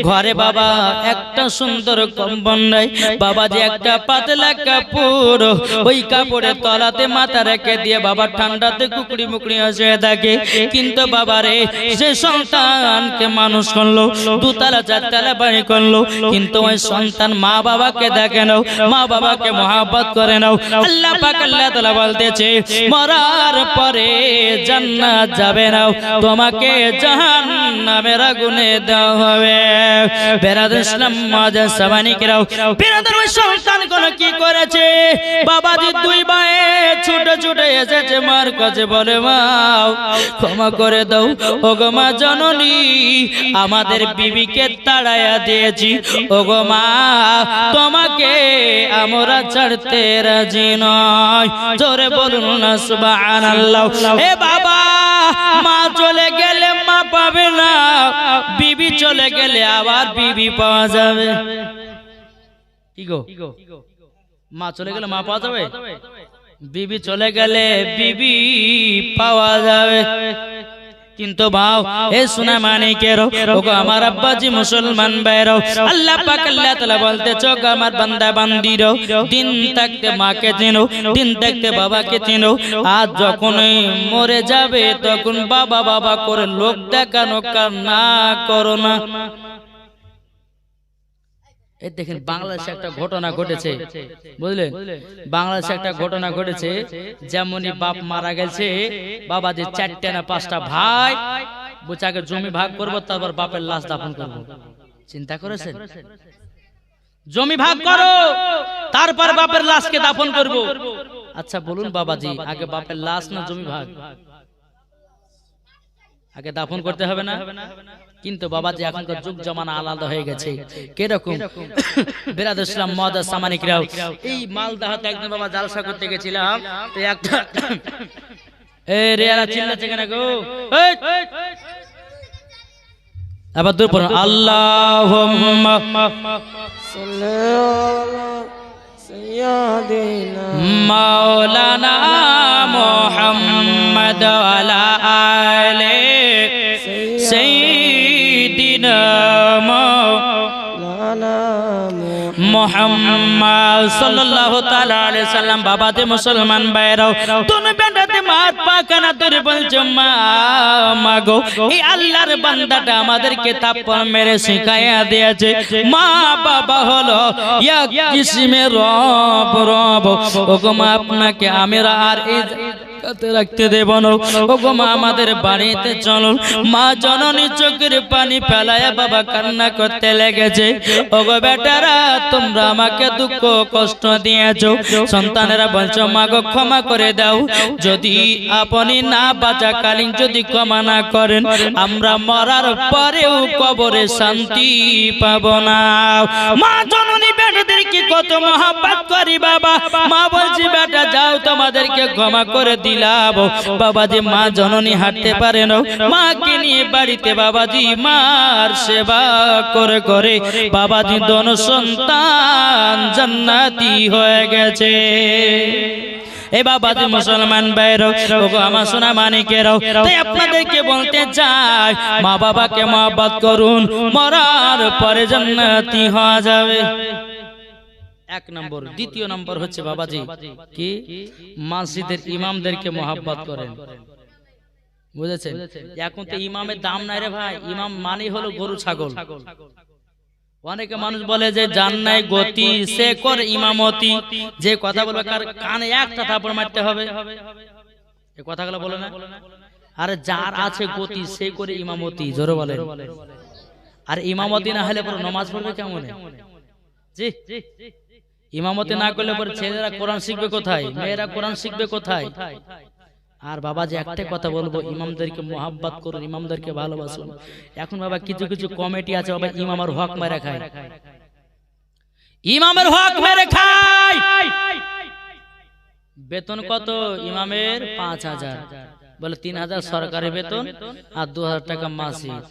ঘরে বাবা একটা সুন্দর কম্বল নাই, বাবাজি একটা পাতলা কাপড়, ওই কাপড়ের তলাতে মাথা রেখে দিয়ে বাবা ঠান্ডাতে কুকড়ি মুকড়ি হয়ে থাকে। কিন্তু বাবারে যে সন্তানকে মানুষ করলো, দুতলা চারতলা বাড়ি করলো, কিন্তু ওই সন্তান মা বাবাকে দেখে নাও, মা বাবাকে মহব্বত করে নাও। আল্লাহ পাক আল্লাহ তাআলা বলতেছে মরার পরে জান্নাত যাবে না, তোমাকে জাহান্নামের আগুনে দেওয়া হবে। বেরাদর ইসলাম মাঝে সাবানি কেরাও, বেরাদর ওই সন্তান কোন কি করেছে? বাবাজি দুই ভাই ছুটে ছুটে এসেছে মার কাছে, বলে মা ক্ষমা করে দাও, ওগো মা জননী, আমাদের বিবিকে তাড়াইয়া দিয়েছি, ওগো মা তোমাকে আমরা ছাড়তে রাজি নয়। জোরে বলুন না সুবহানাল্লাহ। এ বাবা, মা চলে গেলে মা পাবে না, বিবি চলে গেলে আবার বিবি পাওয়া যাবে। কি গো, মা চলে গেলে মা পাওয়া যাবে, বিবি চলে গেলে বিবি পাওয়া যাবে। কিন্তু ভাও এ সোনা মানিকেরও, ওগো আমার আব্বাজি মুসলমান ভাইরাও, আল্লাহ পাক আল্লাহ তাআলা বলতেছে ওগো আমার বান্দা বান্দিরও, দিন থাকতে মাকে চেনো, দিন থাকতে বাবাকে চেনো, আর যখনই মরে যাবে তখন বাবা বাবা করে লোক দেখানো কান্না করো না। এই দেখেন বাংলাদেশে একটা ঘটনা ঘটেছে, বুঝলেন? বাংলাদেশে একটা ঘটনা ঘটেছে, যেমনই বাপ মারা গেছে, বাবা যে 4টা না 5টা ভাই বুচাকে জমি ভাগ করবো, তারপর বাপের লাশ দাফন করবো। চিন্তা করেছেন? জমি ভাগ করো, তারপর বাপের লাশকে দাফন করবো। আচ্ছা বলুন বাবাজি, আগে বাপের লাশ না জমি ভাগ? আগে দাফন করতে হবে না? কিন্তু বাবাজি এখনকার যুগ জমানা আলাদা হয়ে গেছে। কিরকম? বেরাদর ইসলাম মুআজ্জাজ সামানিকরাও, এই মালদাহাতে একদিন বাবা জালসা করতে গেছিলাম, তো একটা এ রেয়ারা চিল্লাচ্ছে কেন গো? আবার দূর পড়ুন, আল্লাহুম্মা সাইয়্যিদিনা মাওলানা মুহাম্মদ ওয়ালা আলে সাইয়্যিদিনা মাওলানা মুহাম্মদ সাল্লাল্লাহু তাআলা আলাইহি সাল্লাম। বাবাতে মুসলমান ভাইরাও, তুমি বেটাতে মাত পাকানা তোর বলছো মা মাগো, এই আল্লাহর বান্দাটা আমাদেরকে থাপ্পড় মেরে শিখাইয়া দিয়েছে মা বাবা হলো এক কিসিমের রব রব। ওগো মা আপনাকে আমরা আর এই কাতে রাখতে দেব না, ওগো মা আমাদের বাড়িতে চলুন। মা জননী চোখের পানি ফেলায়া বাবা কান্না করতে লেগেছে, ওগো বেটারা তোমরা আমাকে দুঃখ কষ্ট দিয়েছো। সন্তানেরা বলছো মা গো ক্ষমা করে দাও, যদি আপনি না বাঁচাকালীন যদি ক্ষমা না করেন, আমরা মরার পরেও কবরে শান্তি পাব না। মা জননী বেটাদেরকে কত মহব্বত করি বাবা, মা বলছি বেটা যাও তোমাদেরকে ক্ষমা করে দিলাম। বাবাজি মা জননী হাঁটতে পারে না, মাকে নিয়ে বাড়িতে বাবাজি মার সেবা করে করে বাবাজি দোন সন্তান জান্নাতি হয়ে গেছে। এ বাবাজি মুসলমান ভাইরাও, ওগো আমার সোনা মানিকেরাও, তাই আপনাদেরকে বলতে চাই মা বাবাকে মহব্বত করুন, মরার পরে জান্নাতি হওয়া যাবে। এক নম্বর। দ্বিতীয় নম্বর হচ্ছে বাবাজি কি মসজিদের ইমামদেরকে মহব্বত করেন, বুঝেছেন? এখন তো ইমামের দাম নাই রে ভাই, ইমাম মানে হলো গরু ছাগল। অনেকে মানুষ বলে যে জান নাই গতি, সে করে ইমামতি। যে কথা বলবে কার কানে একটা থাপড় মারতে হবে, এই কথাগুলো বলে না? আরে যার আছে গতি সে করে ইমামতি, জোরে বলেন। আর ইমামতি না হলে পরে নামাজ পড়বে কেমন? জি, ইমামতি না করলে পরে ছেলেরা কোরআন শিখবে কোথায়, মেয়েরা কোরআন শিখবে কোথায়? আর বাবা যে একটা কথা বলবো, ইমামদেরকে মহব্বত করুন, ইমামদেরকে ভালোবাসুন। এখন বাবা কিছু কিছু কমিটি আছে বাবা ইমামের হক মেরে খায়, ইমামের হক মেরে খায়। বেতন কত ইমামের? 5,000, বলে 3,000 সরকারি বেতন আর 2,000 টাকা মাসিক।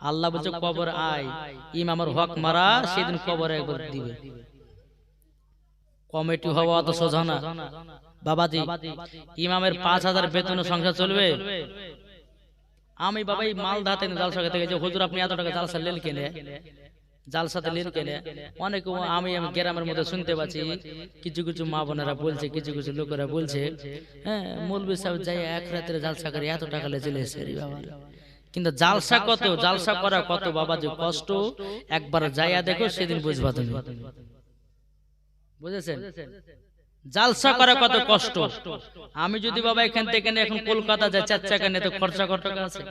আল্লাহ বলছে কবর আয়, ইমামের হক মারা সেদিন কবরে একবার দিবে। কমিটি হওয়া অত সোজা না বাবাজি। ইমামের 5,000 বেতনে সংসার চলবে? আমি বাবা এই মালদা থেকে জালসা খেতে গেছি, হুজুর আপনি এত টাকা জালসা লেন কেনে, জালসাতে লেন কেনে? অনেক আমি গ্রামের মধ্যে শুনতে পাচ্ছি, কিছু কিছু মা বোনেরা বলছে, কিছু কিছু লোকেরা বলছে, হ্যাঁ মৌলবি সাহেব যাই এক রাতের জালসা করে এত টাকা লে চলে এসে বাবা। কিন্তু জালসা কত, জালসা করা কত বাবাজি কষ্ট, একবার যাইয়া দেখো সেদিন বুঝবা তুমি, বুঝেছেন? জালসা করা কত কষ্ট। আমি যদি বাবা এখান থেকে এখন কলকাতা যাই 4 চাকা নিয়ে, তো খরচা কত টাকা আছে?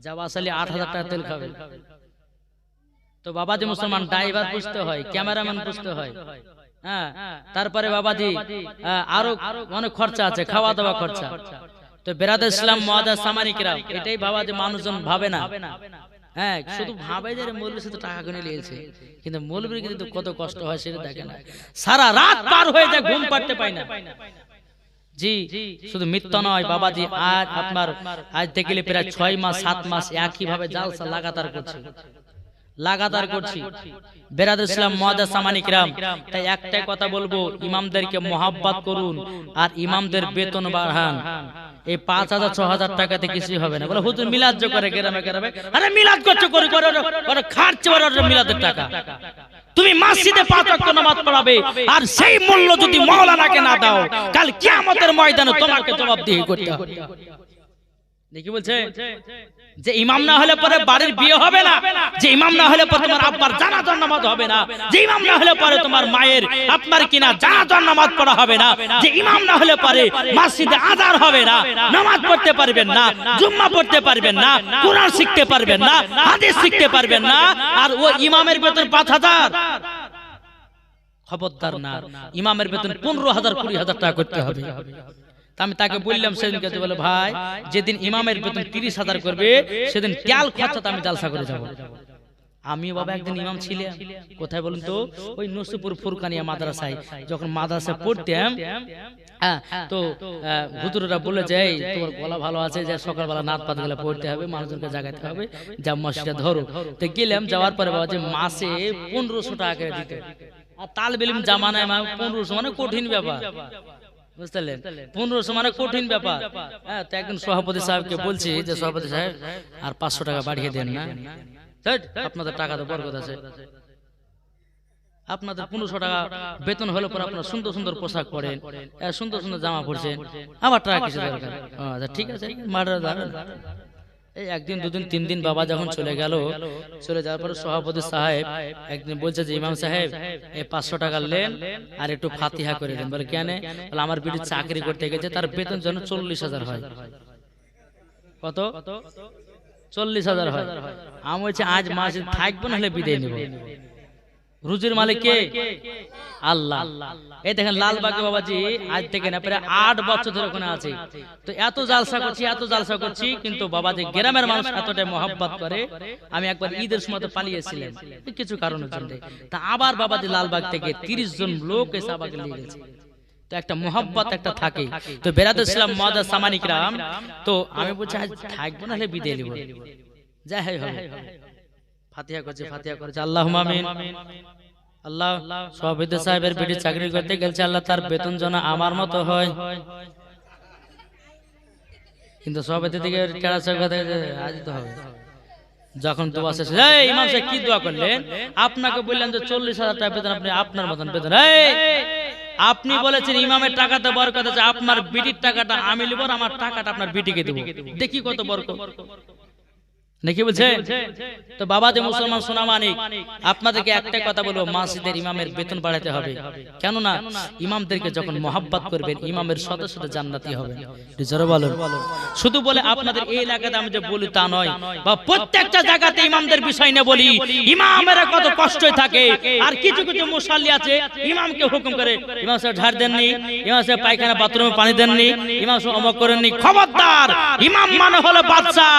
যাওয়া আসলে 8,000 টাকা তেল খাবে। তো বাবাজি মুসলমান ড্রাইভার পুষতে হয়, ক্যামেরাম্যান পুষতে হয়, হ্যাঁ তারপরে বাবাজি আরো অনেক খরচা আছে, খাওয়া দাওয়া খরচা। তো বেরাদ ইসলাম মুআজ্জাজ সামানিকরা, এটাই বাবাজি মানুষজন ভাবে না। হ্যাঁ শুধু ভাবে যে মৌলবি সাথে টাকা কিনে নিয়েছে, কিন্তু মৌলবির কিন্তু কত কষ্ট হয় সেটা দেখে না। সারা রাত পার হয়ে যায়, ঘুম পাড়তে পায় না। জি শুধু মিথ্যা নয় বাবাজি, আজ আপনার আজ থেকে প্রায় 6 মাস 7 মাস একই ভাবে জালসা লাগাতার করছি বেরাদ ইসলাম মুআজ্জাজ সামানিকরাম। তাই একটাই কথা বলবো, ইমামদেরকে মোহাব্বত করুন আর ইমামদের বেতন বাড়ান। এই 5,000 6,000 টাকাতে কিছুই হবে না। বলে হুজুর মিলাদ যে করে গ্রামে গ্রামে, আরে মিলাদ করছো করে করে খাচ্ছে ওরা মিলাদের টাকা। তুমি মসজিদে 5 ওয়াক্ত নামাজ পড়াবে আর সেই মূল্য যদি মাওলানাকে না দাও, কাল কিয়ামতের ময়দানে তোমাকে জবাবদিহি করতে হবে। দেখি বলছে যে ইমাম না হলে পরে বাড়ির বিয়ে হবে না, যে ইমাম না হলে পরে তোমার আব্বার জানাজার নামাজ হবে না, যে ইমাম না হলে পরে তোমার মায়ের আপনার কিনা জানাজার নামাজ পড়া হবে না, যে ইমাম না হলে পরে মসজিদে আযান হবে না, নামাজ পড়তে পারবেন না, জুম্মা পড়তে পারবেন না, কোরআন শিখতে পারবেন না, হাদিস শিখতে পারবেন না, আর ও ইমামের বেতন 5,000। খবরদার না, ইমামের বেতন 15,000 20,000 টাকা করতে হবে। আমি তাকে বললাম সেদিনকে, বলে ভাই যেদিন ইমামের বেতন 30,000 করবে সেদিন তেল খরচাতে আমি জালসা করে যাব। আমি বাবা একদিন ইমাম ছিলাম, কোথায় বলুন তো, ওই নসিপুর ফুরকানিয়া মাদ্রাসায়। যখন মাদ্রাসায় পড়তাম, তো হুজুররা বলে যে তোমার গলা ভালো আছে, যে সকালবেলা নাত পাত গেলে পড়তে হবে, মানুষজনকে জাগাতে হবে, যা মসজিদে ধরো। তো গেলাম, যাওয়ার পরে বাবা যে মাসে 1500 টাকা করে দিতে। আর তালবেলিম জামানায় 1500 মানে কঠিন ব্যাপার, বুঝলেন? 1500 মানে কঠিন ব্যাপার। হ্যাঁ তো একদিন সভাপতি সাহেবকে বলছি যে সভাপতি সাহেব আর 500 টাকা বাড়িয়ে দেন না, আপনাদের টাকা তো বরকত আছে, আপনাদের 1500 টাকা বেতন হলে পরে আপনারা সুন্দর সুন্দর পোশাক পরেন, সুন্দর সুন্দর জামা পরছেন, আবার টাকা কিছু দরকার। আচ্ছা ঠিক আছে, এই একদিন দুদিন 3 দিন বাবা যখন চলে গেল, চলে যাওয়ার পরে সভাপতি সাহেব একদিন বলছে যে ইমাম সাহেব এই 500 টাকা নেন আর একটু ফাতিহা করে দেন। বলে কেন? বলে আমার বিটি চাকরি করতে গেছে, তার বেতন যেন 40,000 হয়। কত? 40,000 হয়। আমি বলছি আজ মাস থাকবো না হলে বিদায় নেব। রুজির মালিক কে? আল্লাহ। এই দেখেন লালবাগে বাবাজি আজ থেকে না প্রায় 8 বছর ধরে ওখানে আছে। তো এত জালসা করছি, কিন্তু বাবাজি গ্রামের মানুষ এতটাই মহব্বত করে। আমি একবার ঈদের সময় পালিয়েছিলাম কিছু কারণের জন্য, তা আবার বাবাজি লালবাগ থেকে 30 জন লোক এসে আমাকে নিয়ে গেছে। তো একটা মহব্বত একটা থাকে। তো বেরাদ ইসলাম মুআজ্জাজ সামানিকরাম, তো আমি বলছি আজ থাকবো না হলে বিদায় নেব। যাই হয় ফাতিহা করছে আল্লাহুম্মা আমিন। আল্লাহ সভাপতি সাহেবের বিটি চাকরি করতে গেছে, আল্লাহ তার বেতন যেন আমার মতো হয়। কিন্তু সভাপতি থেকে আজ তো হবে। যখন দোয়া শেষ, এই ইমাম সাহেব কি দোয়া করলেন? আপনাকে বললেন যে 40,000 টাকা বেতন, আপনি আপনার মতন বেতন। আপনি বলেছেন ইমামের টাকাতে বরকত আছে, আপনার বিটির টাকাটা আমি নেব, আমার টাকাটা আপনার বিটিকে দেব। দেখি কত বরকত নাকি বলছে। তো বাবা যে মুসলমান সোনা মানিক, আপনাদেরকে একটাই কথা বলবো, মসজিদের ইমামের বেতন বাড়াতে হবে। কেননা ইমামদেরকে যখন মহব্বত করবেন, ইমামের সাথে সাথে জান্নাতি হবে। জোরে বলুন। শুধু বলে আপনাদের এই এলাকাতে আমি যে বলি তা নয়, বা প্রত্যেকটা জায়গাতে ইমামদের বিষয় নিয়ে বলি। ইমামেরা কত কষ্ট থাকে, আর কিছু কিছু মুসাল্লি আছে ইমামকে হুকুম করে, ইমাম সাহেব ঝাড় দেননি, ইমাম সাহেব পায়খানা বাথরুমে পানি দেননি, ইমাম সাহেব অমক করেননি। খবরদার, ইমাম মানে হলো বাদশা,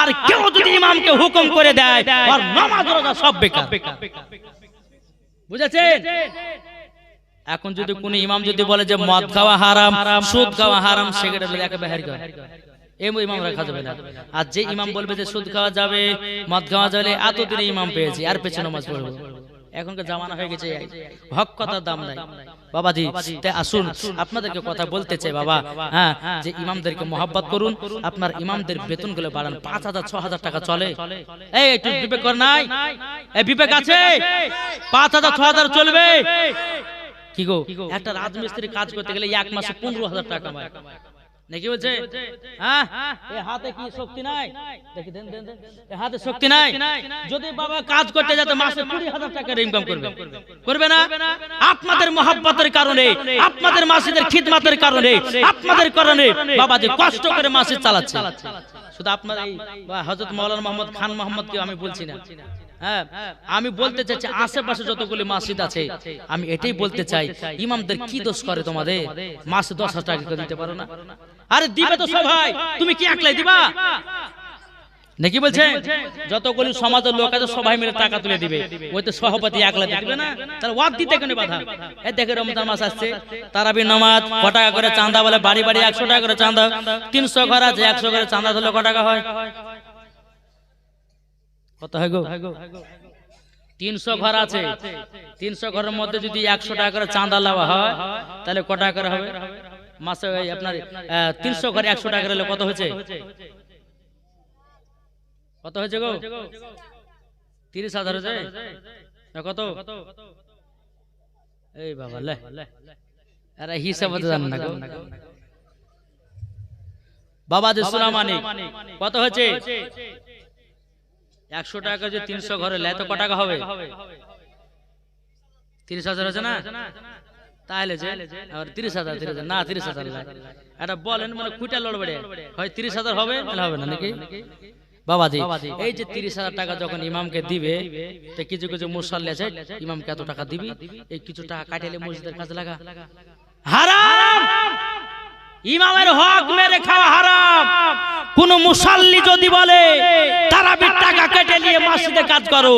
আর কেউ যদি ইমামকে হুকুম করে দেয় আর নামাজ রোজা সব বেকার। বুঝেছেন? এখন যদি কোন ইমাম যদি বলে যে মদ খাওয়া হারাম, সুদ খাওয়া হারাম, সেটা বলে একেবারে বাহির করে, এই ইমাম রাখা যাবে না। আর যে ইমাম বলবে যে সুদ খাওয়া যাবে, মদ খাওয়া যাবে, এতদিনে ইমাম পেয়েছি আর পেছনে নামাজ পড়বো, এখনকার জামানা হয়ে গেছে হক কথার দাম নাই বাবাজি। তাই আসুন আপনাদেরকে কথা বলতে চাই বাবা, হ্যাঁ, যে ইমামদেরকে মহব্বত করুন, আপনার ইমামদের বেতনগুলো বাড়ান। 5,000 6,000 টাকা চলে? এই একটু বিবেক কর নাই? এই বিবেক আছে? 5,000 6,000 চলবে কি গো? একটা রাজমিস্ত্রি কাজ করতে গেলে এক মাসে 15,000 টাকা কামায় নাকি বলছে? হ্যাঁ, এই হাতে কি শক্তি নাই? দেখি দেন দেন, এই হাতে শক্তি নাই? যদি বাবা কাজ করতে যেতে মাসে 20,000 টাকা ইনকাম করবে, করবে না? আপনাদের মহব্বতের কারণে, আপনাদের মাসিদের খিদমতের কারণে, আপনাদের কারণে বাবা যে কষ্ট করে মাসিদ চালাচ্ছে। শুধু আপনার এই হযরত মাওলানা মোহাম্মদ খান মোহাম্মদকে আমি বলছি না, হ্যাঁ, আমি বলতে চাইছি আশেপাশে যতগুলি মসজিদ আছে আমি এটাই বলতে চাই, ইমামদের কি দোষ করে তোমাদের? মাসে 10,000 টাকা করে দিতে পারো না? আরে দিবে তো সবাই, তুমি কি একলাই দিবা নাকি বলছে? যতগুলি সমাজের লোক আছে সবাই মিলে টাকা তুলে দিবে, ওই তো সভাপতি একলা দিবে না? তাহলে ওয়াদ দিতে কেন বাধা? এই দেখে রমজান মাস আসছে, তারাবি নামাজ ক টাকা করে চাঁদা বলে, বাড়ি বাড়ি 100 টাকা করে চাঁদা, 300 ঘর আছে, 100 করে চাঁদা দিলে ক টাকা হয়? কত হয় গো? 300 ঘর আছে, 300 ঘরের মধ্যে যদি 100 টাকা করে চাঁদা নেওয়া হয় তাহলে ক টাকা করে হবে? মাসে আপনার 300 ঘরে 100 টাকা করে কত হয়েছে? কত হয়েছে গো? 30,000 হয়েছে না কত? এই বাবা লে, আরে হিসাব তো জানেন না গো বাবা। যে সুলামানি কত হয়েছে? 100 টাকা যদি 300 ঘরে লে তো ক টাকা হবে? 30,000 হয়েছে না? তাহলে যে 30,000 না 30,000 এটা বলেন, মানে কুইটা লড়বে হয় 30,000 হবে নাহলে হবে না নাকি বাবাজি? এই যে 30,000 টাকা যখন ইমামকে দিবে, তো কিছু কিছু মুসল্লি আছে ইমামকে এত টাকা দিবি, এই কিছু টাকা কাটাইলে মসজিদের কাজে লাগা। হারাম, ইমামের হক মেরে খাওয়া হারাম। কোন মুসল্লি যদি বলে তারাবির টাকা কেটে নিয়ে মসজিদে কাজ করো,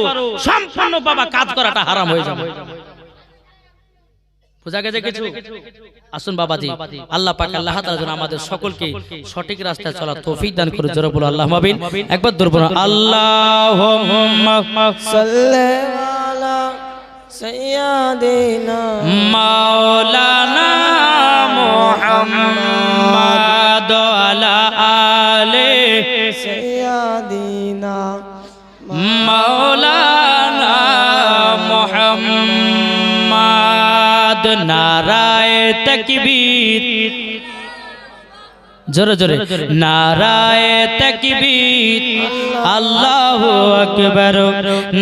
সম্পূর্ণ বাবা কাজ করাটা হারাম হয়ে যাবে। বুঝা গেছে কিছু? আসুন বাবাজি, আল্লাহ পাক আল্লাহ তাআলা যেন আমাদের সকলকে সঠিক রাস্তায় চলার তৌফিক দান করে। জোরে বলো আল্লাহুম্মা আমিন। একবার দরুদ পড়ো, আল্লাহুম্মা সাল্লি আলা সাইয়্যিদিনা মাওলানা মুহাম্মাদ আলা আলে সাইয়্যিদিনা মাওলানা মুহাম্মাদ। নারায়ে তাকবীর, জোরে জোরে নারায়ে তাকবীর, আল্লাহু আকবার,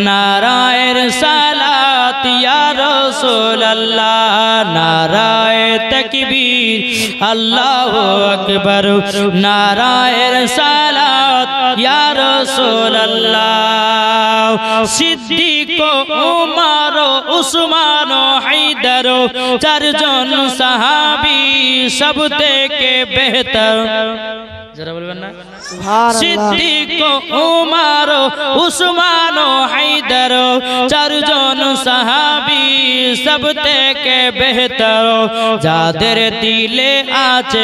নারায়ে সালাত ইয়া রাসূলুল্লাহ, নারায়ে তাকবীর, আল্লাহু আকবার, নারায়ে সালাত ইয়া রাসূলুল্লাহ। সিদ্দিক, উমর, উসমান, হায়দার, চারজন সাহাবী সব থেকে বেহতর। যারা বলবেন না সিদ্দিক, উমর, উসমান, হায়দার, চারজন সাহাবী সব থেকে বেহতর। যাদের দিলে আছে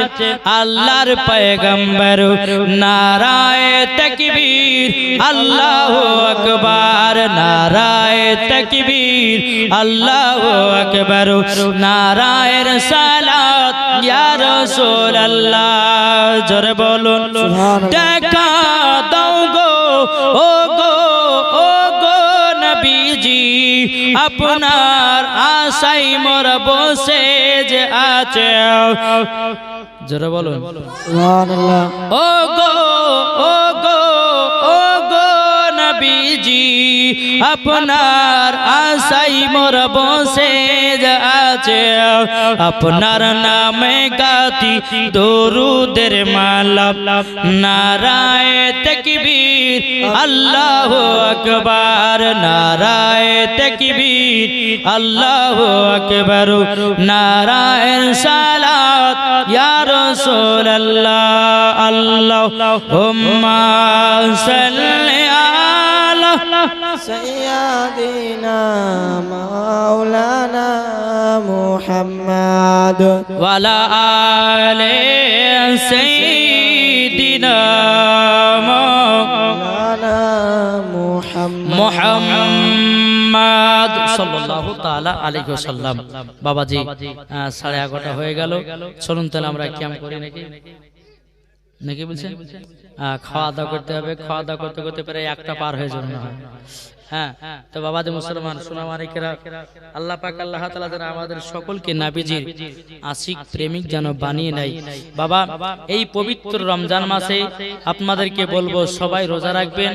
আল্লাহর পয়গম্বর, নারায়ে তাকবীর, আল্লাহু আকবার, নারায়ে তাকবীর, আল্লাহু আকবার, নারায়ে সালাত ইয়া রাসূলুল্লাহ। জোরে বলুন দেখা দাও গো, ও গো, ও গো নবীজি, আপনার আশাই মোর বসে যে আছে। জোরে বলুন সুবহানাল্লাহ। ও গো, ও গো, ও গো নবীজি, আপনার আশাই মোর বসে যে আছে। আপনার নামে গাতি দরুদের মালা, নারায়ে তাকবীর, আল্লাহু আকবার, নারায়ে তাকবীর, আল্লাহু আকবার, নারায়ে সালাত ইয়া রাসূলুল্লাহ। আল্লাহুম্মা সাল্লি আলা সাইয়্যিদিনা মাওলানা মুহাম্মাদ ওয়ালা আলে সাইয়্যিদিনা মাওলানা মুহাম্মাদ। মুহাম্মাদ। সাল্লাল্লাহু তাআলা আলাইহি ওয়াসাল্লাম। বাবাজি 11:30 হয়ে গেল, চলুন তাহলে আমরা কিয়াম করি নাকি নাকি বলছেন? খাওয়া দাওয়া করতে হবে, খাওয়া দাওয়া করতে করতে প্রায় 1টা পার হয়ে যাবে না হয়। হ্যাঁ, তো বাবাজি মুসলমান সোনামানিকেরা, আল্লাহ পাক আল্লাহ তাআলা যেন আমাদের সকলকে নবীজির আশিক প্রেমিক যেন বানিয়ে নেয়। বাবা, এই পবিত্র রমজান মাসে আপনাদেরকে বলবো সবাই রোজা রাখবেন।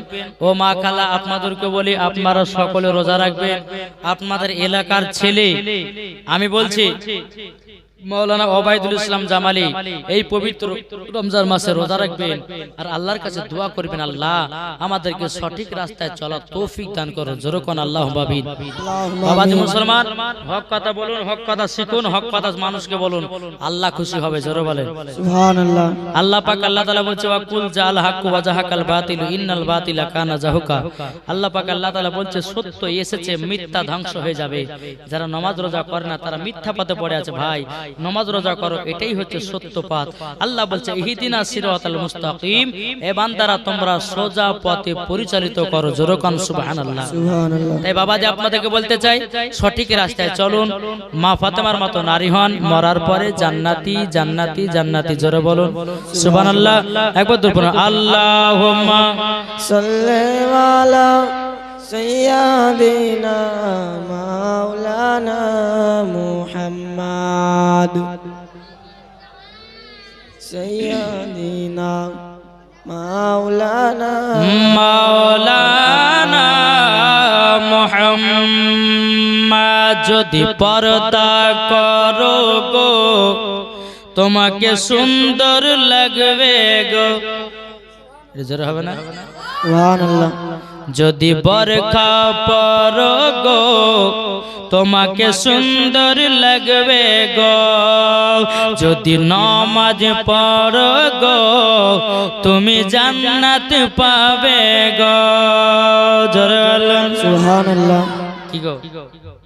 ও মা খালা, আপনাদেরকে বলি আপনারা সকলে রোজা রাখবেন। আপনাদের এলাকার ছেলে, আমি বলছি মৌলানা ওবায়দুল ইসলাম জামালি, এই পবিত্র রমজান মাসে রোজা রাখবেন আর আল্লাহর কাছে দোয়া করবেন, আল্লাহ আমাদেরকে সঠিক রাস্তায় চলার তৌফিক দান করো। জোরে কোন আল্লাহুম্মা আমিন। বাবাজি মুসলমান, হক কথা বলুন, হক কথা শিখুন, হক কথা মানুষকে বলুন, আল্লাহ খুশি হবে। জোরে বলেন সুবহানাল্লাহ। আল্লাহ পাক আল্লাহ তাআলা বলছে ওয়া কুল জাল হাক্কু ওয়া জাহাকাল বাতিল ইন্নাল বাতিলা কানা জাহুকা। আল্লাহ পাক আল্লাহ তাআলা বলছে সত্য এসেছে, মিথ্যা ধ্বংস হয়ে যাবে। যারা নামাজ রোজা করে না তারা মিথ্যা পথে পড়ে আছে। ভাই, নামাজ রোজা করো, এটাই হচ্ছে সত্য পথ। আল্লাহ বলছে ইহদিনাস সিরাতাল মুস্তাকিম, এ বান্দারা তোমরা সোজা পথে পরিচালিত করো। জোরে কোন সুবহানাল্লাহ। সুবহানাল্লাহ। তাই বাবাজি আপনাদেরকে বলতে চাই, সঠিক রাস্তায় চলুন, মা ফাতেমার মতো নারী হন, মরার পরে জান্নাতি জান্নাতি জান্নাতি। জোরে বলুন সুবহানাল্লাহ। একবার দূর পড়ুন, আল্লাহুম্মা সাল্লি আলা সাইয়্যিদিনা মাওলানা মুহাম্মদ, সাইয়্যিদিনা মাওলানা মাওলানা মুহাম্মদ। যদি পর্দা করো গো তোমাকে সুন্দর লাগবে গো। জোরে হবে না? সুবহানাল্লাহ। যদি বরখা পরো গো তোমাকে সুন্দর লাগবে গো। যদি নামাজ পড়ো গো তুমি জান্নাত পাবে গো। জোরে বলুন সুবহানাল্লাহ। কি গো,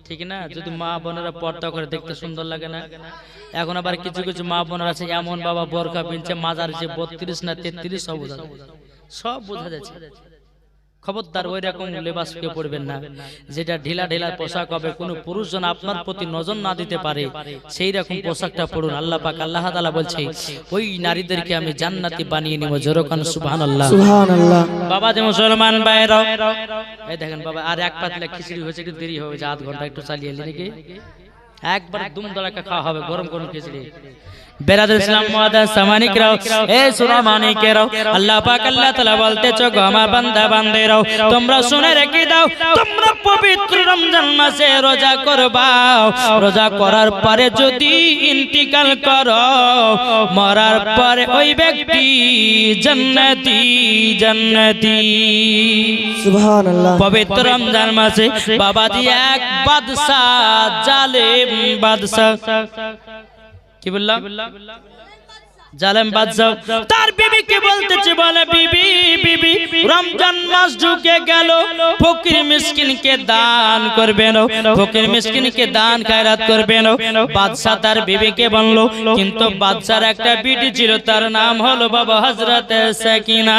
ঠিক না? যদি মা বোনেরা পর্দা করে দেখতে সুন্দর লাগে না? এখন আবার কিছু কিছু মা বোনেরা আছে এমন বাবা বোরকা পিনছে, মাজার যে 32 না 33 সব বোঝা যাচ্ছে। খবরদার ওই রকম লেবাস কে পড়বেন না, যেটা ঢিলা ঢিলা পোশাক হবে, কোন পুরুষ যেন আপনার প্রতি নজর না দিতে পারে, সেই রকম পোশাকটা পড়ুন। আল্লাহ পাক আল্লাহ তাআলা বলছে ওই নারীদেরকে আমি জান্নাতি বানিয়ে নিব। জোরে কোন সুবহানাল্লাহ। সুবহানাল্লাহ। বাবা যে মুসলমান ভাইরা, এই দেখেন বাবা, আর এক পাতলা খিচুড়ি হয়েছে, একটু দেরি হবে, আধ ঘন্টা একটু চালিয়ে এলি নাকি, একবার দুম দড়াকা খাওয়া হবে গরম গরম খিচুড়ি। বেরাদুল ইসলাম মুআদ্দাস সামানিকরাও, এ সুনামানিকেরাও, আল্লাহ পাক আল্লাহ তাআলা বলতেছো গো আমার বান্দা বান্দেরাও, তোমরা শুনে রেখে দাও, তোমরা পবিত্র রমজান মাসে রোজা করবা। রোজা করার পরে যদি ইন্তিকাল করো, মরার পরে ওই ব্যক্তি জান্নাতি জান্নাতি। সুবহানাল্লাহ। পবিত্র রমজান মাসে বাবাজি এক বাদশাহ, জালেম বাদশাহ, কি বললাম, জালেম বাদশাহ তার বিবিকে বলতেছে, বলে বিবি বিবি রমজান মাস ঢুকে গেল, ফকির মিসকিনকে দান করবে না, ফকির মিসকিনকে দান খায়রাত করবে না। বাদশাহ তার বিবিকে বলল, কিন্তু বাদশার একটা বিটি ছিল, তার নাম হলো বাবা হযরত সাকিনা।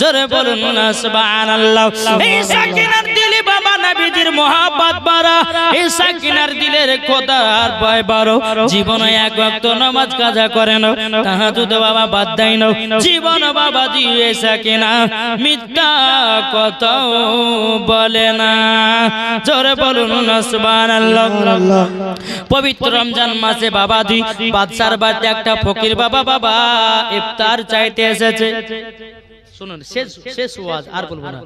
জোরে বলুন না সুবহানাল্লাহ। এই সাকিনার দিলে বাবা নবীজির মহব্বত বাড়া, এই সাকিনার দিলের খোদার ভয় বাড়ো। জীবনে এক ওয়াক্ত নামাজ কাজা করে না, তাহাজ্জুদ বাবা বাদ দেয় না, জীবন বাবা দিয়ে সাকিনা মিথ্যা কথা বলে না। জোরে বলুন না সুবহানাল্লাহ। পবিত্র রমজান মাসে বাবাজি বাদশার বাড়িতে একটা ফকির বাবা বাবা ইফতার চাইতে এসেছে। শুনুন, শেষ ওয়াজ আর বলবো না,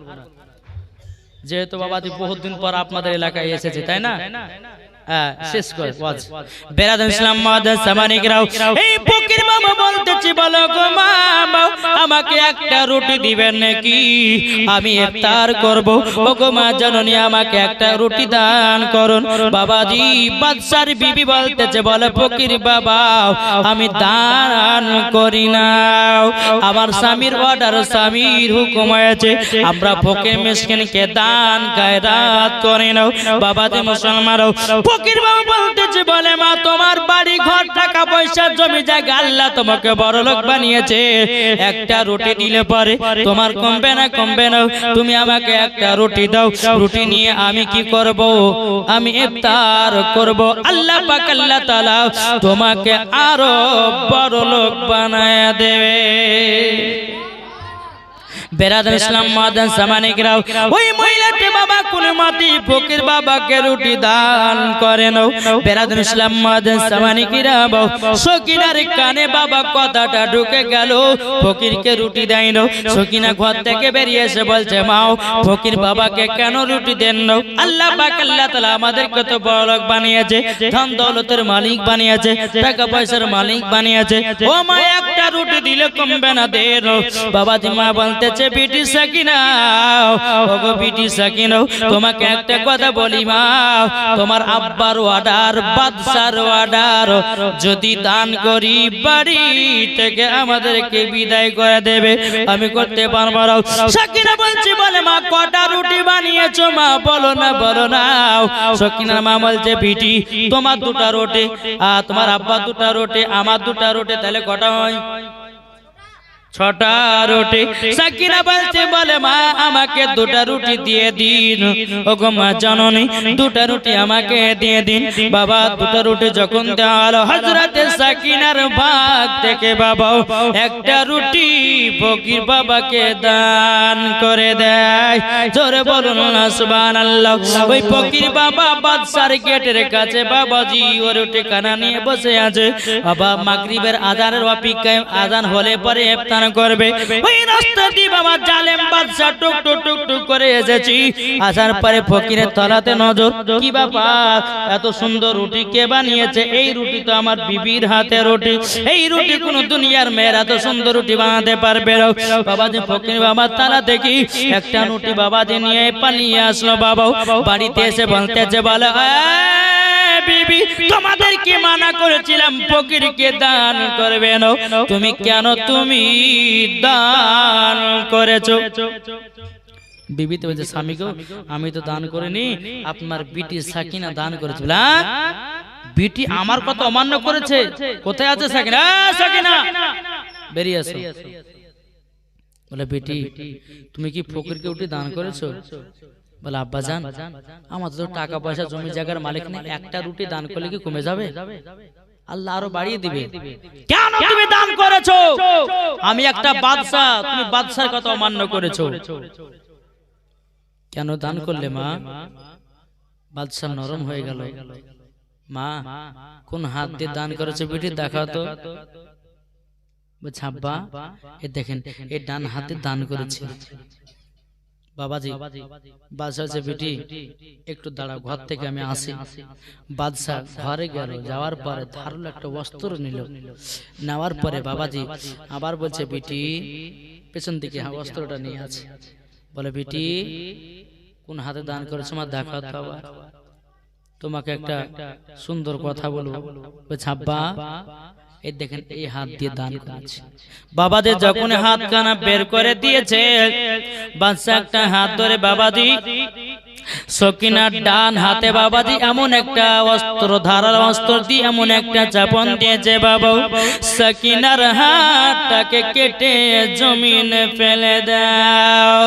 যেহেতু বাবাজি বহুত দিন পর আপনাদের এলাকায় এসেছে, তাই না? শেষ করে ওয়াজ। বেরাদুল ইসলাম মুআদ্দাস সামানিকরাও, এই ফকির বাবা বলতেছি, বলো গো মা, আমাকে একটা রুটি দিবেন নাকি, আমি ইফতার করব। ও গো মা জননী, আমাকে একটা রুটি দান করুন। বাবাজি বাদশার বিবি বলতেছে, বলে ফকির বাবা আমি দান করি না, আমার স্বামীর অর্ডার, স্বামীর হুকুম হয়েছে, আমরা ফকির মিসকিনকে দান খায়রাত করি না। বাবাজি মুসলমানও, ফকির বাবা বলতেছে, বলে মা তোমার বাড়ি ঘর টাকা পয়সা জমি জায়গা আল্লাহ তোমাকে বড়লোক বানিয়েছে, একটা রুটি দিলে পরে তোমার কমবে না কমবে না, তুমি আমাকে একটা রুটি দাও, রুটি নিয়ে আমি কি করব, আমি ইফতার করব। আল্লাহ পাক আল্লাহ তাআলা তোমাকে আরো বড়লোক বানায়া দেবে। বেরাদার ইসলাম মাদান সামানিকরাও, ওই মহিলাটি বাবা কোন মাটি ফকির বাবাকে রুটি দান করেন। বেরাদার ইসলাম মাদান সামানিকরাও, সকিনার কানে বাবা কথাটা ঢুকে গেল, ফকিরকে রুটি দেয় না। সকিনা ঘর থেকে বেরিয়ে এসে বলছে, মাও ফকির বাবাকে কেন রুটি দেন না? আল্লাহ পাক আল্লাহ তাআলা আমাদেরকে তো বড়লোক বানিয়েছে, ধন দৌলতের মালিক বানিয়েছে, টাকা পয়সার মালিক বানিয়েছে, ও মা একটা রুটি দিলে কমবে না, দেন। বাবাজি মা বলতেছে, বিটি সাকিনা, ওগো বিটি সাকিনা, তোমাকে একটা কথা বলি মা, তোমার আব্বার অর্ডার, বাদশার অর্ডার, যদি দান করি বাড়ি থেকে আমাদেরকে বিদায় করে দেবে, আমি করতে পারবো না। সাকিনা বলছি, বলে মা কটা রুটি বানিয়েছো মা, বলো না বলো না। সাকিনার মা বলছে, বিটি তোমার দুটা রুটি, আর তোমার আব্বা দুটা রুটি, আমার দুটা রুটি, তাহলে কটা হয়? 6টা রুটি। সাকিনা বলছে, বলে মা আমাকে দুটা রুটি দিয়ে দিন। ওগো মা জননী, দুটা রুটি আমাকে দিয়ে দিন। বাবা দুটা রুটি যখন দেওয়া হলো, হযরতে সাকিনার ভাগ থেকে বাবা একটা রুটি ফকির বাবাকে দান করে দেয়। জোরে বলুন না সুবহানাল্লাহ। ওই ফকির বাবা বাদশার গেটের কাছে বাবাজি ওই রুটি কানা নিয়ে বসে আছে। বাবা মাগরিবের আযানের অপেক্ষায়, আযান হলে পরে ইফতার করবে। ওই রাস্তা দিয়ে বাবা জালেম বাদশা টুক টুক টুক টুক করে এসেছি। আসার পরে ফকিরের তলাতে নজর, কি ব্যাপার, এত সুন্দর রুটি কে বানিয়েছে? এই রুটি তো আমার বিবির হাতে রুটি, এই রুটি কোন দুনিয়ার মেয়েরা এত সুন্দর রুটি বানাতে পারবে না। বাবাজি ফকির বাবা তালা দেখি একটা রুটি বাবাজি নিয়ে পালিয়ে আসলো। বাবা বাড়িতে এসে বলতেছে, বলে বিবি তোমাদেরকে মানা করেছিলাম ফকিরকে দান করবে না, তুমি কেন তুমি দান করেছো? বিবি তো বলছে, স্বামী গো আমি তো দান করিনি, আপনার বিটি সাকিনা দান করেছে। বলে বিটি আমার কথা অমান্য করেছে? কোথায় আছে সাকিনা? সাকিনা বেরিয়ে আসো। বলে বেটি তুমি কি ফকিরকে উঠে দান করেছো? বলে আব্বা জান আমাদের তো টাকা পয়সা জমি জায়গার মালিক নেই, একটা রুটি দান করলে কি কমে যাবে? আল্লাহ আরো বাড়িয়ে দিবে। কেন তুমি দান করেছো? আমি একটা বাদশা, তুমি বাদশার কথা অমান্য করেছো। কেন দান করলে মা? বাদশা নরম হয়ে গেল। মা কোন হাত দিয়ে দান করেছো বেটি দেখাও তো। বলছে আব্বা এ দেখেন, এই ডান হাতে দান করেছে। বাবাজি বাদশা বলছে, বেটি একটু দাঁড়াও, ঘর থেকে আমি আসি। বাদশা ঘরে গেল, যাওয়ার পরে ধারালো একটা বস্ত্র নিল, নেওয়ার পরে বাবাজি আবার বলছে, বেটি পেছন দিকে বস্ত্রটা নিয়ে আছে। বলে বেটি কোন হাতে দান করেছো মা দেখাও তো। আবার তোমাকে একটা সুন্দর কথা বলবো। বলছে আব্বা এই দেখেন এই হাত দিয়ে দান করেছে। বাবাজি যখন হাত কানা বের করে দিয়েছে, বাদশা একটা হাত ধরে বাবাজি সকিনার ডান হাতে বাবাজি এমন একটা অস্ত্র, ধারালো অস্ত্র দিয়ে এমন একটা চাপন দিয়েছে বাবা, সকিনার হাতটাকে কেটে জমিনে ফেলে দাও।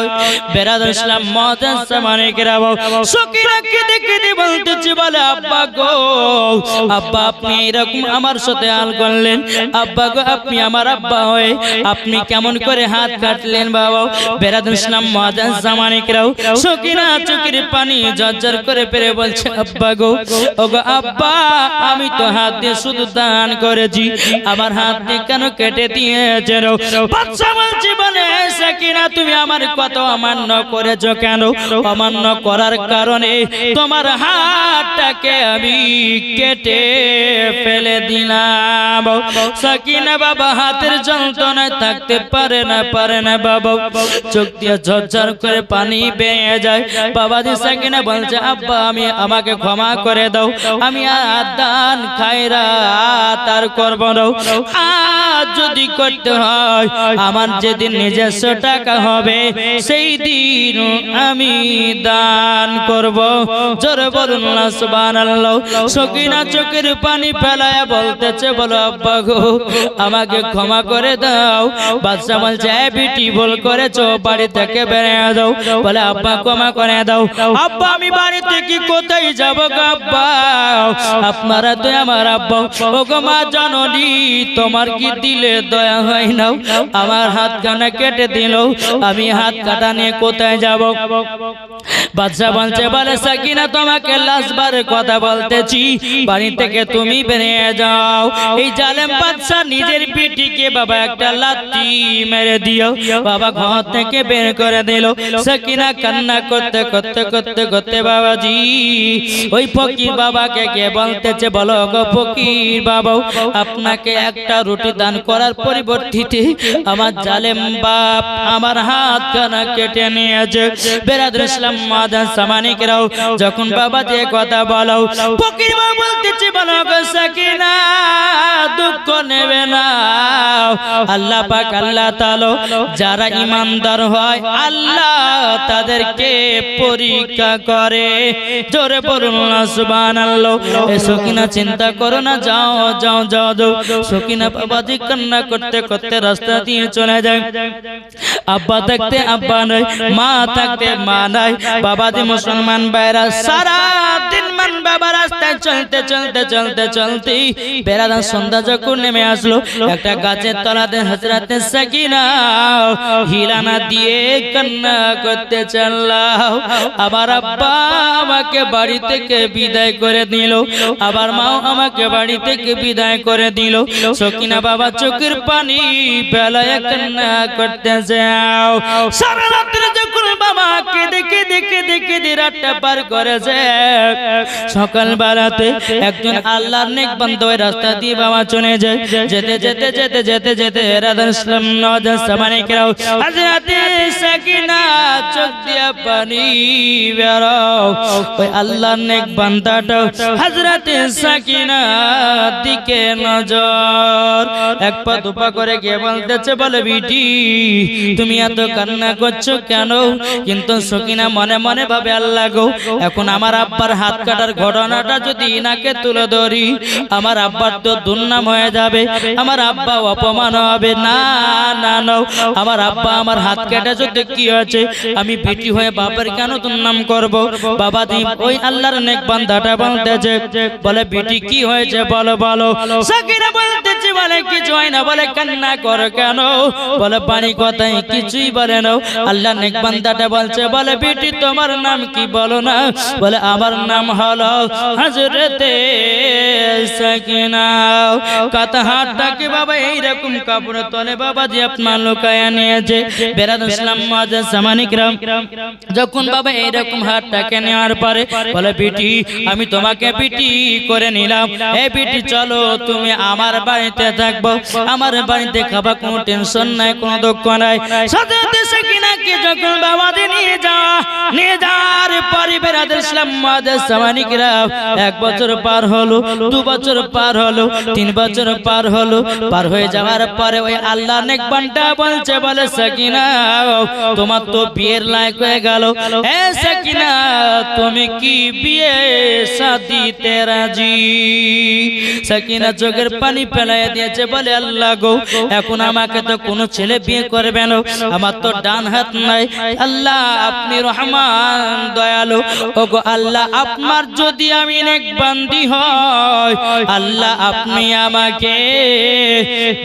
বেরাদ ইসলাম মজাজ সামানিকেরা সকিনাকে দেখে দিয়ে বলতেছি, বলে আব্বা গো, আব্বা আপনি এরকম আমার সাথে আল করলেন? আব্বা গো আপনি আমার আব্বা হয়ে আপনি কেমন করে হাত কাটলেন বাবা? বেরাদ ইসলাম মজাজ সামানিকেরা সকিনা চোখের পানি জর্জর করে পেরে বলছে, আব্বা গো, ওগো আব্বা আমি তো হাত দিয়ে শুধু দান করেছি, আমার হাত দিয়ে কেন কেটে দিয়েছেন? বাদশা বলছে, বলে সাকিনা তুমি আমার কথা অমান্য করেছো কেন? অমান্য করার কারণে তোমার হাতটাকে আমি কেটে ফেলে দিলাম। সাকিনা বাবা হাতের যন্ত্রণায় থাকতে পারে না বাবা, চোখ দিয়ে ঝরঝর করে পানি বেয়ে যায়। বাবাজি সাকিনা বলছে, আব্বা আমি আমাকে ক্ষমা করে দাও, আমি আর দান খায়রাত আর করব না। আজ যদি করতে হয় আমার যেদিন নিজস্ব টাকা হবে সেই দিন আমি দান করব। জোরে বলুন না সুবহানাল্লাহ। সকিনা চোখের পানি ফেলায় বলতেছে, বলো আব্বা গো আমাকে ক্ষমা করে দাও। বাদশা বলছে এ বিটি ভুল করেছো, বাড়ি থেকে বেরিয়ে যাও। বলে আব্বা ক্ষমা করে দাও। আব্বা আমি বাড়ি থেকে কোথায় যাব গো আব্বা, আপনারা তো আমার আব্বা। ও গো মা জননী তোমার কি দিলে দয়া হয় না, আমার হাত কানা কেটে দিল, আমি হাত কাটা নিয়ে কোথায় যাব? বাদশা বলছে বলে সাকিনা তোমাকে লাস্টবার কথা বলতেছি, বাড়ি থেকে তুমি বেরিয়ে যাও। এই জালেম বাদশা নিজের পিঠিকে বাবা একটা লাথি মেরে দিও, বাবা ঘর থেকে বের করে দিল। সাকিনা কান্না করতে করতে করতে করতে বাবাজি ওই ফকির বাবাকে কে বলতেছে বলো গো ফকির বাবা আপনাকে একটা রুটি দান করার পরিবর্তিতে আমার জালেম বাপ আমার হাত কানা কেটে নিয়েছে। বেরাদুল ইসলাম মাদান সামানিকরাও যখন বাবা যে কথা বলো ফকির বাবা বলতেছে বলো গো সাকিনা দুঃখ নেবে না, আল্লাহ পাক আল্লাহ তাআলা যারা ঈমানদার হয় আল্লাহ তাদেরকে পরীক্ষা করে। জোরে বলুন না সুবহানাল্লাহ। এ সকিনা চিন্তা করো না, যাও যাও যাও যাও। সকিনা বাবাজি কান্না করতে করতে রাস্তা দিয়ে চলে যায়। আব্বা থাকতে আব্বা নাই, মা থাকতে মা নাই। বাবাজি মুসলমান ভাইরা সারা দিন মান বাবা রাস্তায় চলতে চলতে চলতে চলতে বেলার সন্ধ্যা যখন নেমে আসলো একটা গাছের তলাতে হযরতে সাকিনা হিলানা দিয়ে কান্না করতে চাল্লাও। আবার আব্বা আমাকে বাড়ি থেকে বিদায় করে দিল, আবার মাও আমাকে বাড়ি থেকে বিদায় করে দিল। সকিনা বাবা চোখের পানি বেলায় কান্না করতে যাও। সারা রাত্রে যখন বাবা কেঁদে কেঁদে কেঁদে কেঁদে রাতটা পার করেছে, সকাল বেলাতে একজন আল্লাহর নেক বান্দা ওই রাস্তা দিয়ে বাবা চলে যায়। যেতে যেতে যেতে যেতে যেতে রাদান ইসলাম নওয়াজ সামানিকরাও হযরতে সাকিনা চোখ দিয়া পানি বেরাও। ওই আল্লাহর নেক বান্দাটা হযরতে সাকিনা দিকে নজর এক পা দুপা করে গিয়ে বলতেছে বলে বিটি তুমি এত কান্না করছো কেন? কিন্তু সকিনা মনে মনে ভাবে আল্লাহ গো এখন আমার আব্বার হাত কাটার ঘটনাটা যদি ইনাকে তুলে ধরি আমার আব্বার তো দুর্নাম হয়ে যাবে, আমার আব্বা অপমান হবে। না না না আমার আব্বা আমার হাত কেটে যদি কি হয়েছে আমি বেটি হয়ে বাবার কেন দুর্নাম করব? বাবা দি ওই আল্লাহর নেক বান্দাটা বলতেছে বলে বেটি কি হয়েছে বলো বলো। সাকিনা বলতেছে বলে কিছু হয় না। বলে কান্না করো কেন? বলে পানি কথাই কিছুই বলে না। আল্লাহর নেক বান্দাটা বলছে বলে বেটি তোমার নাম কি বলো না? বলে আমার নাম হলো হযরতে সাকিনা। কথা হাতটাকে বাবা এইরকম কাপড় তলে বাবা যে আপনার লুকায়া নিয়েছে। বেরাদুল ইসলাম মুআজ্জাজ সামানিকরাম যখন বাবা এইরকম হাতটাকে নেওয়ার পরে বলে বেটি আমি তোমাকে বিটি করে নিলাম, এই বিটি চলো তুমি আমার বাড়িতে থাকবো, আমার বাড়িতে খাবা, কোনো টেনশন নাই, কোনো দুঃখ নাই। হযরতে সাকিনাকে যখন বাবা নিয়ে যাওয়ার পরে বেরাদুল ইসলাম মুআজ্জাজ সামানিকরাম 1 বছর পার হলো, 2 বছর পার হলো, 3 বছর পার হলো। পার হয়ে যাওয়ার পরে ওই আল্লাহ নেক বান্দা বলছে বলে সাকিনা তোমার তো বিয়ের লায়ক হয়ে গেল। এ সাকিনা তুমি কি বিয়ে শাদিতে রাজি? সাকিনা চোখের পানি ফেলাইয়া দিয়েছে বলে আল্লাহ গো এখন আমাকে তো কোনো ছেলে বিয়ে করবে না, আমার তো ডান হাত নাই। আল্লাহ আপনি রহমান দয়ালু, ওগো আল্লাহ আপনার যদি আমি নেক বান্দি হয় আল্লাহ আপনি আমাকে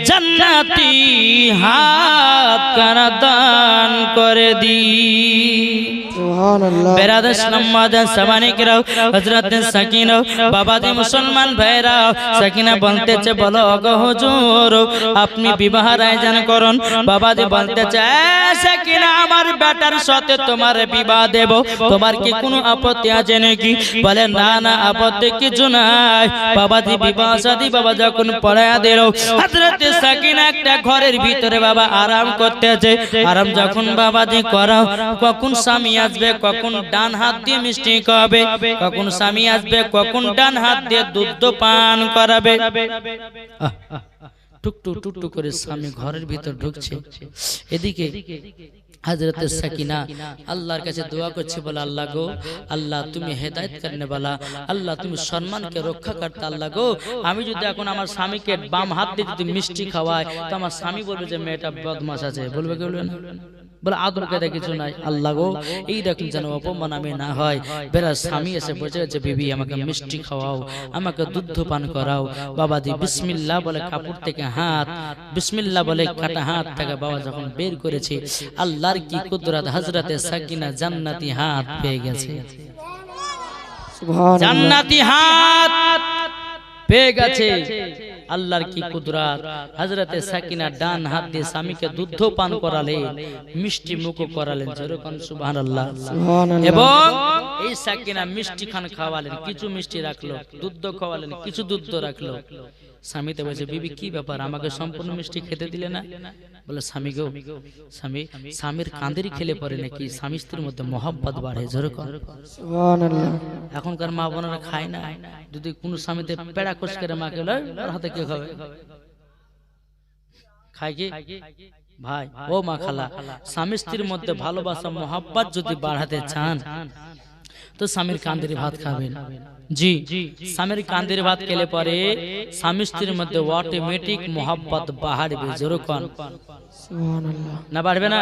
জান্নাতি হাত কানা দান করে দি। সুবহানাল্লাহ। বেরাদুল ইসলাম মুআজ্জাজ সামানিকরাও হযরতে সাকিনা বাবাজি মুসলমান ভাইরা সাকিনা বলতেছে বলো ওগো হুজুর আপনি বিবাহের আয়োজন করুন। বাবাজি বলতেছে সাকিনা আমার বেটার সাথে তোমার বিবাহ দেব, তোমার কি কোনো আপত্তি আছে নাকি? বলে না না আপত্তি কিছু নাই। বাবাজি বিবাহ শাদী বাবা যখন পড়ায়া দিল হযরতে সাকিনা একটা ঘরের ভিতরে বাবা আরাম করতেছে। আরাম যখন বাবাজি করা কখন স্বামী আসবে, কখন ডান হাত দিয়ে মিষ্টি খাবে, কখন স্বামী আসবে, কখন ডান হাত দিয়ে দুধ পান করাবে। টুকটুক টুকটুক করে স্বামী ঘরের ভিতর ঢুকছে। এদিকে हजरत सकीना अल्लाहर काছে দোয়া করছে বলে আল্লাহ গো আল্লাহ তুমি হেদায়েত করনে वाला আল্লাহ তুমি সম্মানকে রক্ষা করতে আল্লাহ গো আমি যদি এখন আমার স্বামীকে বাম হাত দিয়ে যদি মিষ্টি খাওয়াই তো আমার স্বামী বলবে যে মেয়েটা বদমাশ আছে বলবে কি বলবে না বলে আদর কায়দা কিছু নাই আল্লাহ গো এই দেখুন যেন অপমান আমি না হয় বেরা স্বামী এসে বসে আছে বিবি আমাকে মিষ্টি খাওয়াও আমাকে দুধ পান করাও বাবা দি বিসমিল্লাহ বলে কাপড় থেকে হাত বিসমিল্লাহ বলে কাটা হাত থেকে বাবা যখন বের করেছে আল্লাহর কি কুদরত হযরতে সাকিনা জান্নাতি হাত পেয়ে গেছে সুবহানাল্লাহ জান্নাতি হাত পেয়ে গেছে আল্লাহর কি কুদরত হযরতে সাকিনা ডান হাত দিয়ে স্বামীকে দুধ পান করালে মিষ্টি মুখ করালেন যেরকম সুবহানাল্লাহ সুবহানাল্লাহ এবং এই সাকিনা মিষ্টি খান খাওয়ালেন কিছু মিষ্টি রাখলো দুধ খাওয়ালেন কিছু দুধ রাখলো স্বামীতে বলছে বিবি কি ব্যাপার আমাকে সম্পূর্ণ মিষ্টি খেতে দিলে না বলে স্বামী গো স্বামীর কাঁদেরই খেলে পড়ে নাকি স্বামী স্ত্রীর মধ্যে মহব্বত বাড়ে যেরকম সুবহানাল্লাহ এখনকার মা বোনেরা খায় না যদি কোন স্বামীতে পেড়া কোষ করে মাকে লয় ওর হাতে কে খাবে খায় কি ভাই ও মা খালা স্বামী স্ত্রীর মধ্যে ভালোবাসা মহব্বত যদি বাড়াতে চান তো স্বামীর কাঁদের ভাত খাবেন জি স্বামীর কাঁদের ভাত খেলে পরে স্বামী স্ত্রীর মধ্যে অটোমেটিক মহব্বত বাড়বে যেরকম সুবহানাল্লাহ না বাড়বে না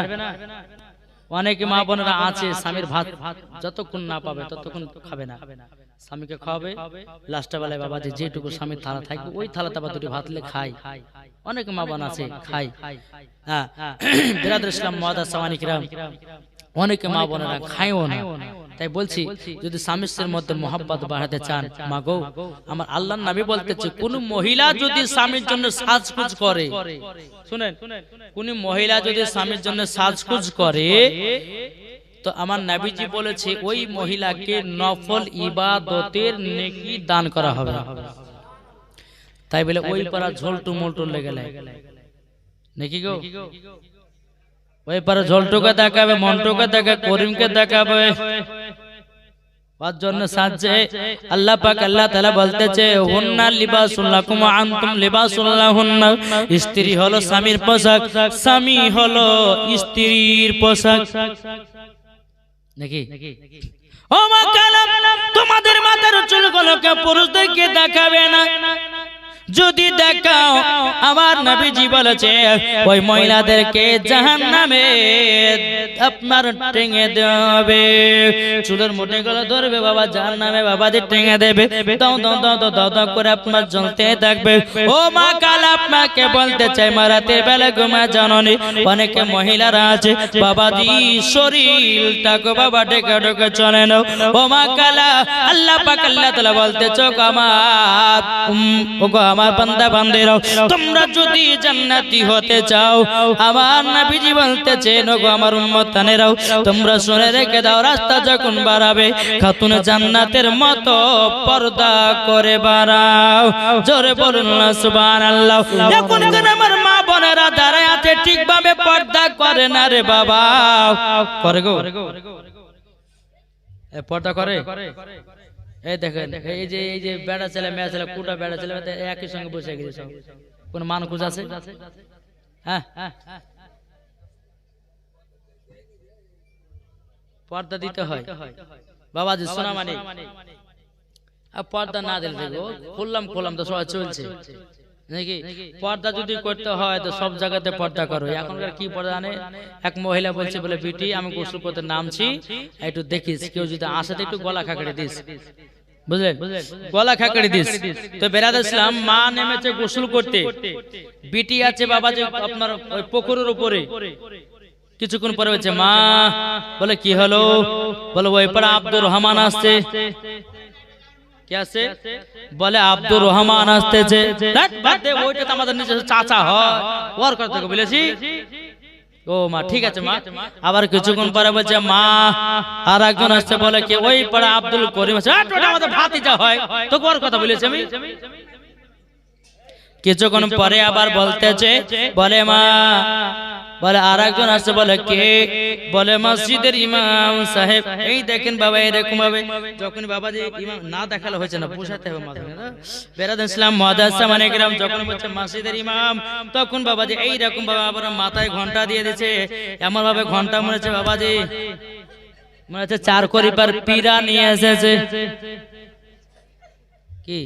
অনেক মা বোনেরা আছে স্বামীর ভাত যতক্ষণ না পাবে ততক্ষণ খাবে না স্বামীকে খাওয়াবে লাস্টে বেলায় বাবা যেটুকু স্বামীর থালা থাকবে ওই থালাতে আবার দুটি ভাত লে খায় অনেক মা বোন আছে খায় হ্যাঁ বিরাদর ইসলাম মুআদ্দাস সাওয়ানি কিরাম অনেকে মা বোনেরা খায়ও না তাই বলছি যদি স্বামী স্ত্রীর মধ্যে মহব্বত বাড়াতে চান মা গো আমার আল্লাহর নবী বলতেছে কোন মহিলা যদি স্বামীর জন্য সাজগুজ করে শুনেন কোন মহিলা যদি স্বামীর জন্য সাজগুজ করে তো আমার নবীজি বলেছে ওই মহিলাকে নফল ইবাদতের নেকি দান করা হবে তাই বলে ওই পারা ঝোলটু মোলটু লেগে নাকি গো ওই পারে ঝোলটুকে দেখাবে মন্টুকে দেখাবে করিমকে দেখাবে ওর জন্য সাজে আল্লাহ পাক আল্লাহ তাআলা বলতেছে হুন্না লিবাসুল লাকুম ওয়া আনতুম লিবাসুল লাহুন্না স্ত্রী হলো স্বামীর পোশাক স্বামী হলো স্ত্রীর পোশাক নাকি ও মা কালাম তোমাদের মাথার চুলগুলোকে পুরুষদেরকে দেখাবে না যদি দেখাও আমার নবীজি বলেছে ওই মহিলাদেরকে জাহান্নামে আপনার টেঙে দেবে চুলের মোটে গলা ধরবে বাবা জাহান্নামে বাবাদের টেঙে দেবে দাও দাও দাও দাও দাও দাও করে আপনার জ্বলতে থাকবে ও মা কাল আপনাকে বলতে চাই মারাতে বেলা ঘুমা জাননি অনেকে মহিলারা আছে বাবাজি শরীরটাকে বাবা ডেকে ডেকে চলে নাও ও মা কালা আল্লাহ পাক আল্লাহ তাআলা বলতে চোখ আমার আমার বান্দা বান্দেরাও তোমরা যদি জান্নাতি হতে চাও আমার নবীজি বলতেছেন ওগো আমার উম্মতানেরাও তোমরা শুনে রেখে দাও রাস্তা যখন বাড়াবে খাতুন জান্নাতের মতো পর্দা করে বাড়াও জোরে বলুন না সুবহানাল্লাহ এখন কেন আমার মা বোনেরা দাঁড়ায় আছে ঠিকভাবে পর্দা করে না রে বাবা করে গো এ পর্দা করে এই দেখেন এই যে বেড়া ছেলে মেয়ে ছেলে কুটা বেড়া ছেলে একই সঙ্গে বসে গেছে সব কোন মানকুজ আছে হ্যাঁ পর্দা দিতে হয় বাবাজি শোনা মানে পর্দা না দিলে দেখো খুললাম তো সবাই চলছে নাকি পর্দা যদি করতে হয় তো সব জায়গাতে পর্দা করো এখনকার কি পর্দা জানে এক মহিলা বলছে বলে বিটি আমি গোসল করতে নামছি একটু দেখিস কেউ যদি আসে তো একটু গলা খাকড়ে দিস বুঝলেন গলা খাকড়ে দিস তো বেরাদ ইসলাম মা নেমেছে গোসল করতে বিটি আছে বাবা যে আপনার ওই পুকুরের উপরে কিছুক্ষণ পরে বলছে মা বলে কি হলো বলে ওই পাড়া আব্দুর রহমান আসছে কে আসছে বলে আব্দুর রহমান আসতেছে ওইটা তো আমাদের নিজের চাচা হয় ওর কথা বলেছি ও মা ঠিক আছে মা আবার কিছুক্ষণ পরে বলছে মা আর একজন আসছে বলে কি ওই পাড়া আব্দুল করিম আছে আমাদের ভাতিজা হয় তো ওর কথা বলেছি আমি কিছুক্ষণ পরে আবার বলতেছে বলে মা বলে আর একজন আসছে, বলে কে? বলে মসজিদের ইমাম সাহেব। এই দেখেন বাবা এরকম ভাবে যখন বাবা যে ইমাম না দেখালে হয়েছে না, বুঝাতে হবে মাঝে বেরাদান ইসলাম মুআজ্জাজা মানে গ্রাম যখন বলছে মসজিদের ইমাম, তখন বাবা যে এইরকম বাবা আবার মাথায় ঘন্টা দিয়ে দিয়েছে, এমন ভাবে ঘন্টা মনে হচ্ছে বাবা যে মনে হচ্ছে 4 করিবার পীরা নিয়ে এসেছে। কি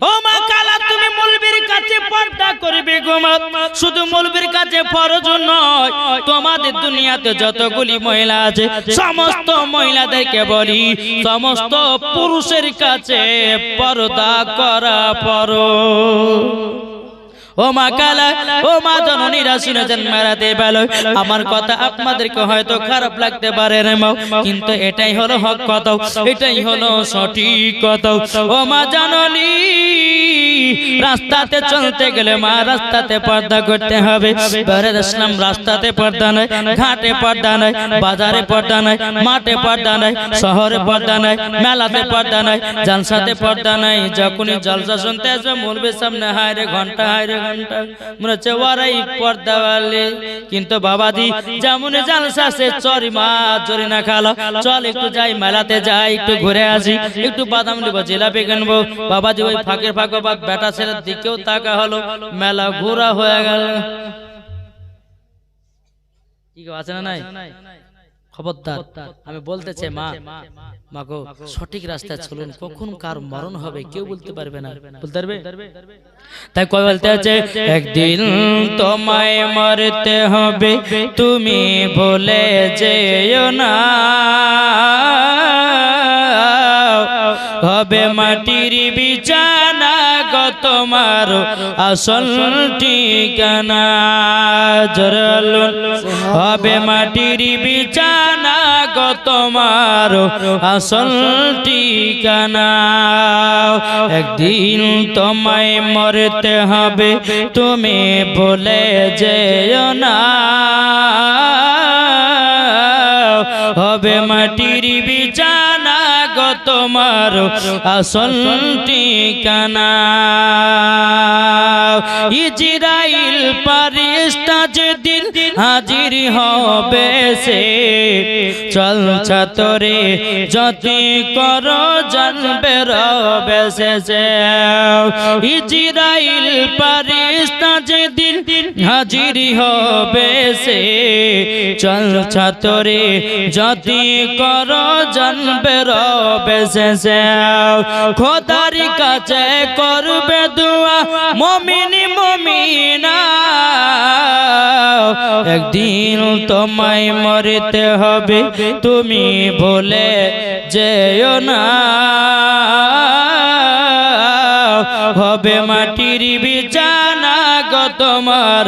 ও মা কালা, তুমি মৌলবীর কাছে পর্দা করবে গো মা, শুধু মৌলবীর কাছে ফরজ নয়, তোমাদের দুনিয়াতে যতগুলি মহিলা আছে সমস্ত মহিলাদেরকে বলি, সমস্ত পুরুষের কাছে পর্দা করা ফরজ। ও মা কালা, ও মা জননীরা শুনেছেন মারাতে ভালো, আমার কথা আপনাদেরকে হয়তো খারাপ লাগতে পারে রে মা, কিন্তু এটাই হলো হক কথা, এটাই হলো সঠিক কথা। ও মা জননী, রাস্তাতে চলতে গেলে মা রাস্তাতে পর্দা করতে হবে। বেরাদান ইসলাম রাস্তাতে পর্দা নাই, ঘাটে পর্দা নাই, বাজারে পর্দা নাই, মাঠে পর্দা নাই, শহরে পর্দা নাই, মেলাতে পর্দা নাই, জলসাতে পর্দা নাই। যখনই জলসা শুনতে আসবে মৌলবীর সামনে হায় রে ঘন্টা, হায় রে ঘন্টা, মনে হচ্ছে ওরাই পর্দাওয়ালে। কিন্তু বাবাজি যেমন জলসা সে চরি মা চরি না খালো, চল একটু যাই মেলাতে যাই, একটু ঘুরে আসি, একটু বাদাম নেবো, জিলাপি কিনবো। বাবাজি ওই ফাঁকের ফাঁকে বা বেটা ছেলের দিকেও তাকা হলো, মেলা ঘোরা হয়ে গেল। কি আছে না নাই? খবরদার আমি বলতে চাই মা, মাগো সঠিক রাস্তায় চলুন, কখন কার মরণ হবে কেউ বলতে পারবে না, বলতে পারবে? তাই কই বলতে আছে, একদিন তোমায় মরতে হবে, তুমি ভুলে যেও না, হবে মাটির বিছানা গো তোমার আসল ঠিকানা। হবে মাটির বিছানা গো তোমার আসল ঠিকানা, একদিন তোমায় মরতে হবে, তুমি ভুলে যেও না, হবে মাটির বিছানা গো তোমার আসল ঠিকানা। ইজরাইল ফেরেশতা যেদিন হাজির হবে সে, চলছা তোরে যতি করো জানবে রবে সে। ইজরাইল ফেরেশতা যেদিন হাজির হবে সে, চলছা তোরে যতি করো জানবে রবে সে। খোদার কাছে করবে দোয়া মুমিন মুমিনা, একদিন তোমায় মরতে হবে, তুমি ভুলে যেও না, হবে মাটির বিছানা গো তোমার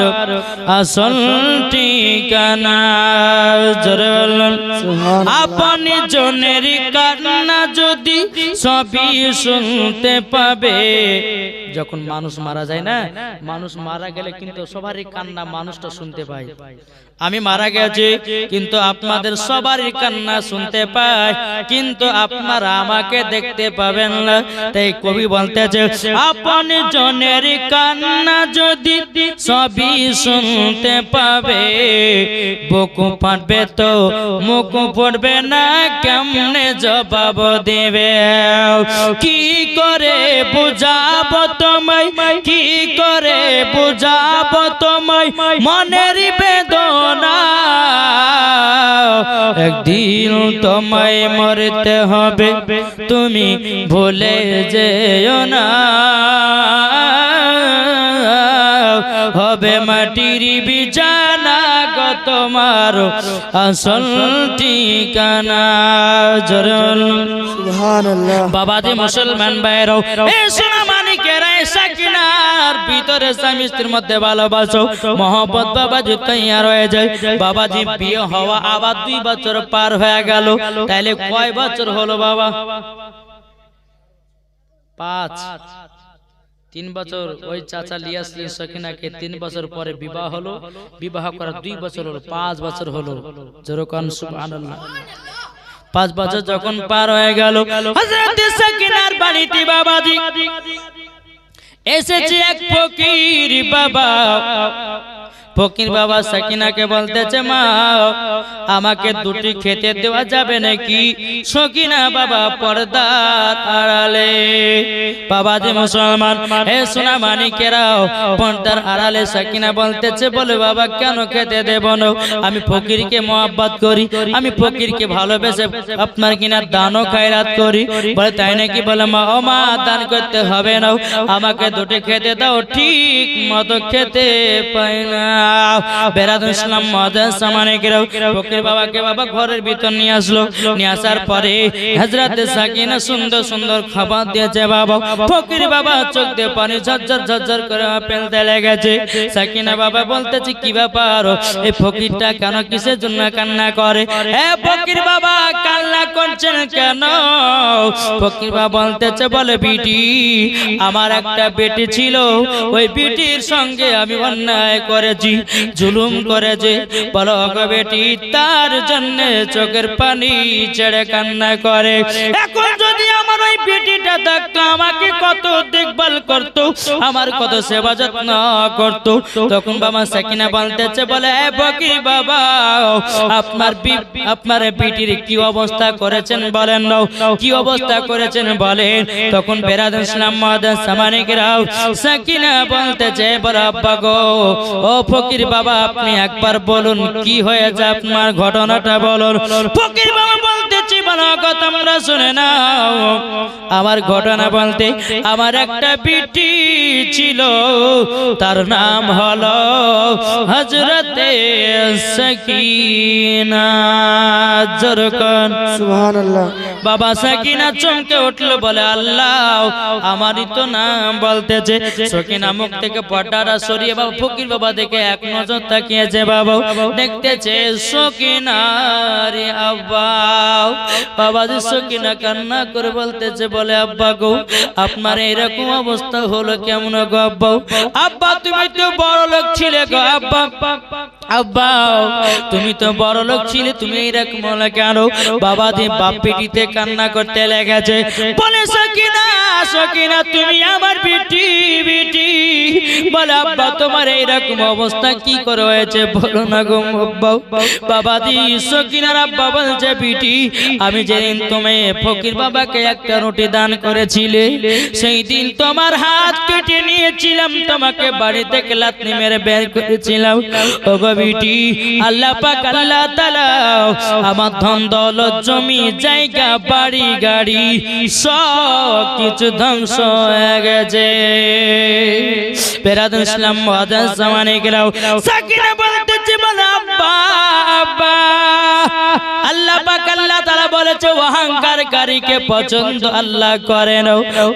আসল ঠিকানা। আপনি জনের কান্না যদি সবই শুনতে পাবে, যখন মানুষ মারা যায় না, মানুষ মারা গেলে কিন্তু সবারই কান্না মানুষটা শুনতে পায়। আমি মারা গেছি কিন্তু আপনাদের সবারই কান্না শুনতে পাই, কিন্তু আপনারা আমাকে দেখতে পাবেন না। তাই কবি বলতেছে, আপন জনের কান্না যদি সবই শুনতে পাবে, বুক ফাটবে তো মুখ পড়বে না, কেমনে জবাব দেবে? কি করে বুঝাবো তোমায়, কি করে বুঝাবো তোমায় মনের বেদনা, একদিন তোমায় মরতে হবে, তুমি ভুলে যেও না, হবে মাটির বিছানা গো তোমার আসল ঠিকানা। সুবহানাল্লাহ। বাবাজি মুসলমান ভাইরাও, এ সোনা মানিকেরা, সাকিনার ভিতরে স্বামী স্ত্রীর মধ্যে ভালোবাসো মহব্বত বাবাজি তৈয়ার হয়ে যায়। বাবাজি বিয়ে হওয়া আবার 2 বছর পার হয়ে গেল, তাইলে কয় বছর হলো বাবা? 5। 3 বছর ওই চাচা লিয়াসলিন সকিনাকে 3 বছর পরে বিবাহ হলো, বিবাহ করা 2 বছর হলো, 5 বছর হলো। যেরকম সুবহানাল্লাহ। 5 বছর যখন পার হয়ে গেল, হযরত সকিনার বাড়িতে বাবাজি এসেছে এক ফকির বাবা। ফকির বাবা সাকিনাকে বলতেছে মা আমাকে দুটি খেতে দেওয়া যাবে নাকি? সকিনা বাবা পর্দার আড়ালে, বাবাজি মুসলমান হে সোনা মানিকেরাও, পর্দার আড়ালে সাকিনা বলতেছে বলে বাবা কেন খেতে দেব না? আমি ফকিরকে মহব্বত করি, আমি ফকিরকে ভালোবেসে আপনার কিনা দানও খায়রাত করি। বলে তাই নাকি? বলে মা ও মা দান করতে হবে না, আমাকে দুটো খেতে দাও, ঠিক মতো খেতে পাই না। বেরাদুল ইসলাম মাদার সামানিকেরাও ফকির বাবাকে বাবা ঘরের ভিতর নিয়ে আসলো। নিয়ে আসার পরে হযরতে সাকিনা সুন্দর সুন্দর খাবার দিয়েছে বাবা। ফকির বাবা চোখ দিয়ে পানি ঝরঝর ঝরঝর করে ফেলতে লেগেছে। সাকিনা বাবা বলতেছে কি ব্যাপার, এই ফকিরটা কেন কিসের জন্য কান্না করে? এ ফকির বাবা কান্না করছেন কেন? ফকির বাবা বলতেছে বলে বিটি আমার একটা বেটি ছিল, ওই বিটির সঙ্গে আমি অন্যায় করেছি, জুলুম করেছি। বলো গো বেটি তার জন্য চোখের পানি ছেড়ে কান্না করে। এখন যদি আমার ওই বেটিটা থাকতো আমাকে কত দেখভাল করতো, আমার কত সেবা যত্ন করতো। তখন বাবা সাকিনা বলতেছে বলে এ ফকির বাবা আপনার বেটির কি অবস্থা করেছেন বলেন, কি অবস্থা করেছেন বলেন। তখন বেরাদুল ইসলাম মাদার সামানিকেরাও সাকিনা বলতেছে বলে আব্বা গো ও ফকির বাবা আপনি একবার বলুন কি হয়েছে, আপনার ঘটনাটা বলুন। ফকির বাবা বলতেছি বলো কথা তোমরা শুনে নাও। আমার ঘটনা বলতে আমার একটা বেটি ছিল, তার নাম হলো হযরতে সাকিনা। জোরকন সুবহানাল্লাহ। বাবা সাকিনা চমকে উঠলো, বলে আল্লাহ আমারই তো নাম বলতেছে। সাকিনা মুখ থেকে পর্দাটা সরিয়ে বাবা ফকির বাবা দেখে এক নজর তাকিয়েছে। বাবা দেখতেছে সাকিনার আব্বা। বাবা যে সাকিনা কান্না করে বলতেছে বলে আব্বা গো আপনার এরকম অবস্থা হলো কেমন গো আব্বা? আব্বা তুমি তো বড় লোক ছিলে গো আব্বা, আব্বা তুমি তো বড় লোক ছিলে, তুমি এরকম হলো কেন? বাবা দিয়ে বাপ বেটিতে কান্না করতে লেগেছে। বলে সাকিনা সাকিনা তুমি আমার বেটি বেটি। বলে আব্বা তোমার এইরকম অবস্থা কি করে হয়েছে বলো না গো আব্বা। বাবা দি সাকিনার আব্বা বলছে বেটি আমি যেদিন তুমি ফকির বাবাকে একটা রুটি দান করেছিলে সেই দিন তোমার হাত কেটে নিয়েছিলাম, তোমাকে বাড়ি থেকে লাথি মেরে বের করেছিলাম। ও গো বেটি আল্লাহ পাক আল্লাহ তাআলা আমার ধন দৌলত জমি জায়গা বাড়ি গাড়ি সব কিছু ধ্বংস হয়ে গেছে। বেরাদুল ইসলাম মাদার সামানিকেরাও সাকিনা বলতেছে বলে আব্বা আব্বা আল্লাহ পাক আল্লাহ তাআলা বলেছে অহংকারকারীকে পছন্দ আল্লাহ করেন।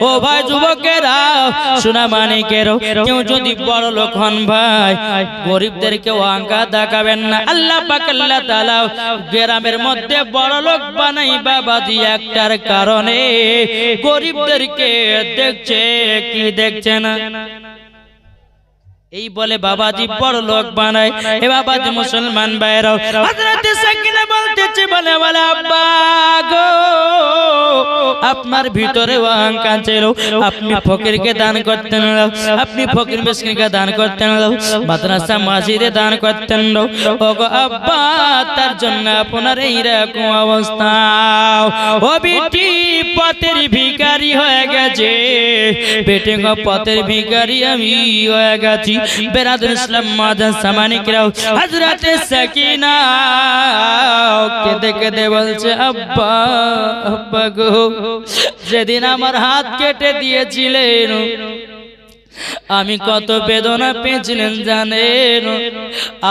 ও ভাই যুবকেরা সোনা মানিকেরও কেউ যদি বড় লোক হন ভাই গরিবদেরকে অহংকার দেখাবেন না। আল্লাহ পাক আল্লাহ তাআলা গ্রামের মধ্যে বড় লোক বানাই বাবাজি একটার কারণে গরিবদেরকে দেখছে কি দেখছে না এই বলে বাবাজি বড় লোক বানায়। এ বাবাজি মুসলমান ভাইরাও হযরতে সাকিনা বলতেছে বলে বলে আব্বা গো আপনার ভিতরে অহংকার ছিল, আপনি ফকিরকে দান করতেন না, আপনি ফকির মিসকিনকে দান করতেন না, মাদ্রাসা মসজিদে দান করতেন না। ও গো আব্বা তার জন্য আপনার এইরকম অবস্থা। ও বেটি পথের ভিখারি হয়ে গেছে, বেটি গো পথের ভিখারি আমি হয়ে গেছি। বেরাদুল ইসলাম মাদার সামানিকেরাও হযরতে সাকিনা কেঁদে কেঁদে বলছে আব্বা আব্বা গো যেদিন আমার হাত কেটে দিয়েছিলেন আমি কত বেদনা পেয়েছিলেন জানেন?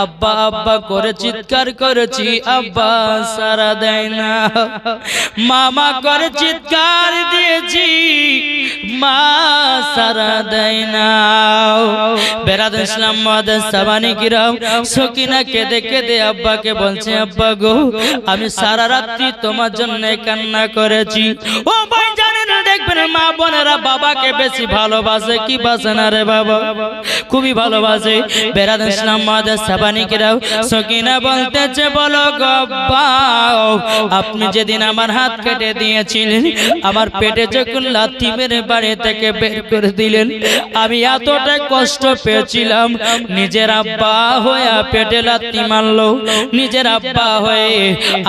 আব্বা আব্বা করে চিৎকার করেছি, আব্বা সারা দেয় না। মামা করে চিৎকার দিয়েছি, মা সারা দেয় না। বেরাদুল ইসলাম মাদার সামানিকেরাও সাকিনা কেঁদে কেঁদে আব্বাকে বলছে আব্বা গো আমি সারা রাত্রি তোমার জন্য কান্না করেছি। ও ভাই জানেন দেখবেন মা বোনেরা বাবাকে বেশি ভালোবাসে কি বাসে না রে বাবা, খুবই ভালোবাসে। বেরাদ ইসলাম মাদার সাবানিকেরাও সকিনা বলতেছে বলো গব্বা, আপনি যেদিন আমার হাত কেটে দিয়েছিলেন, আমার পেটে যখন লাথি মেরে বাড়ি থেকে বের করে দিলেন, আমি এতটা কষ্ট পেয়েছিলাম। নিজের আব্বা হয়ে পেটে লাথি মারলো, নিজের আব্বা হয়ে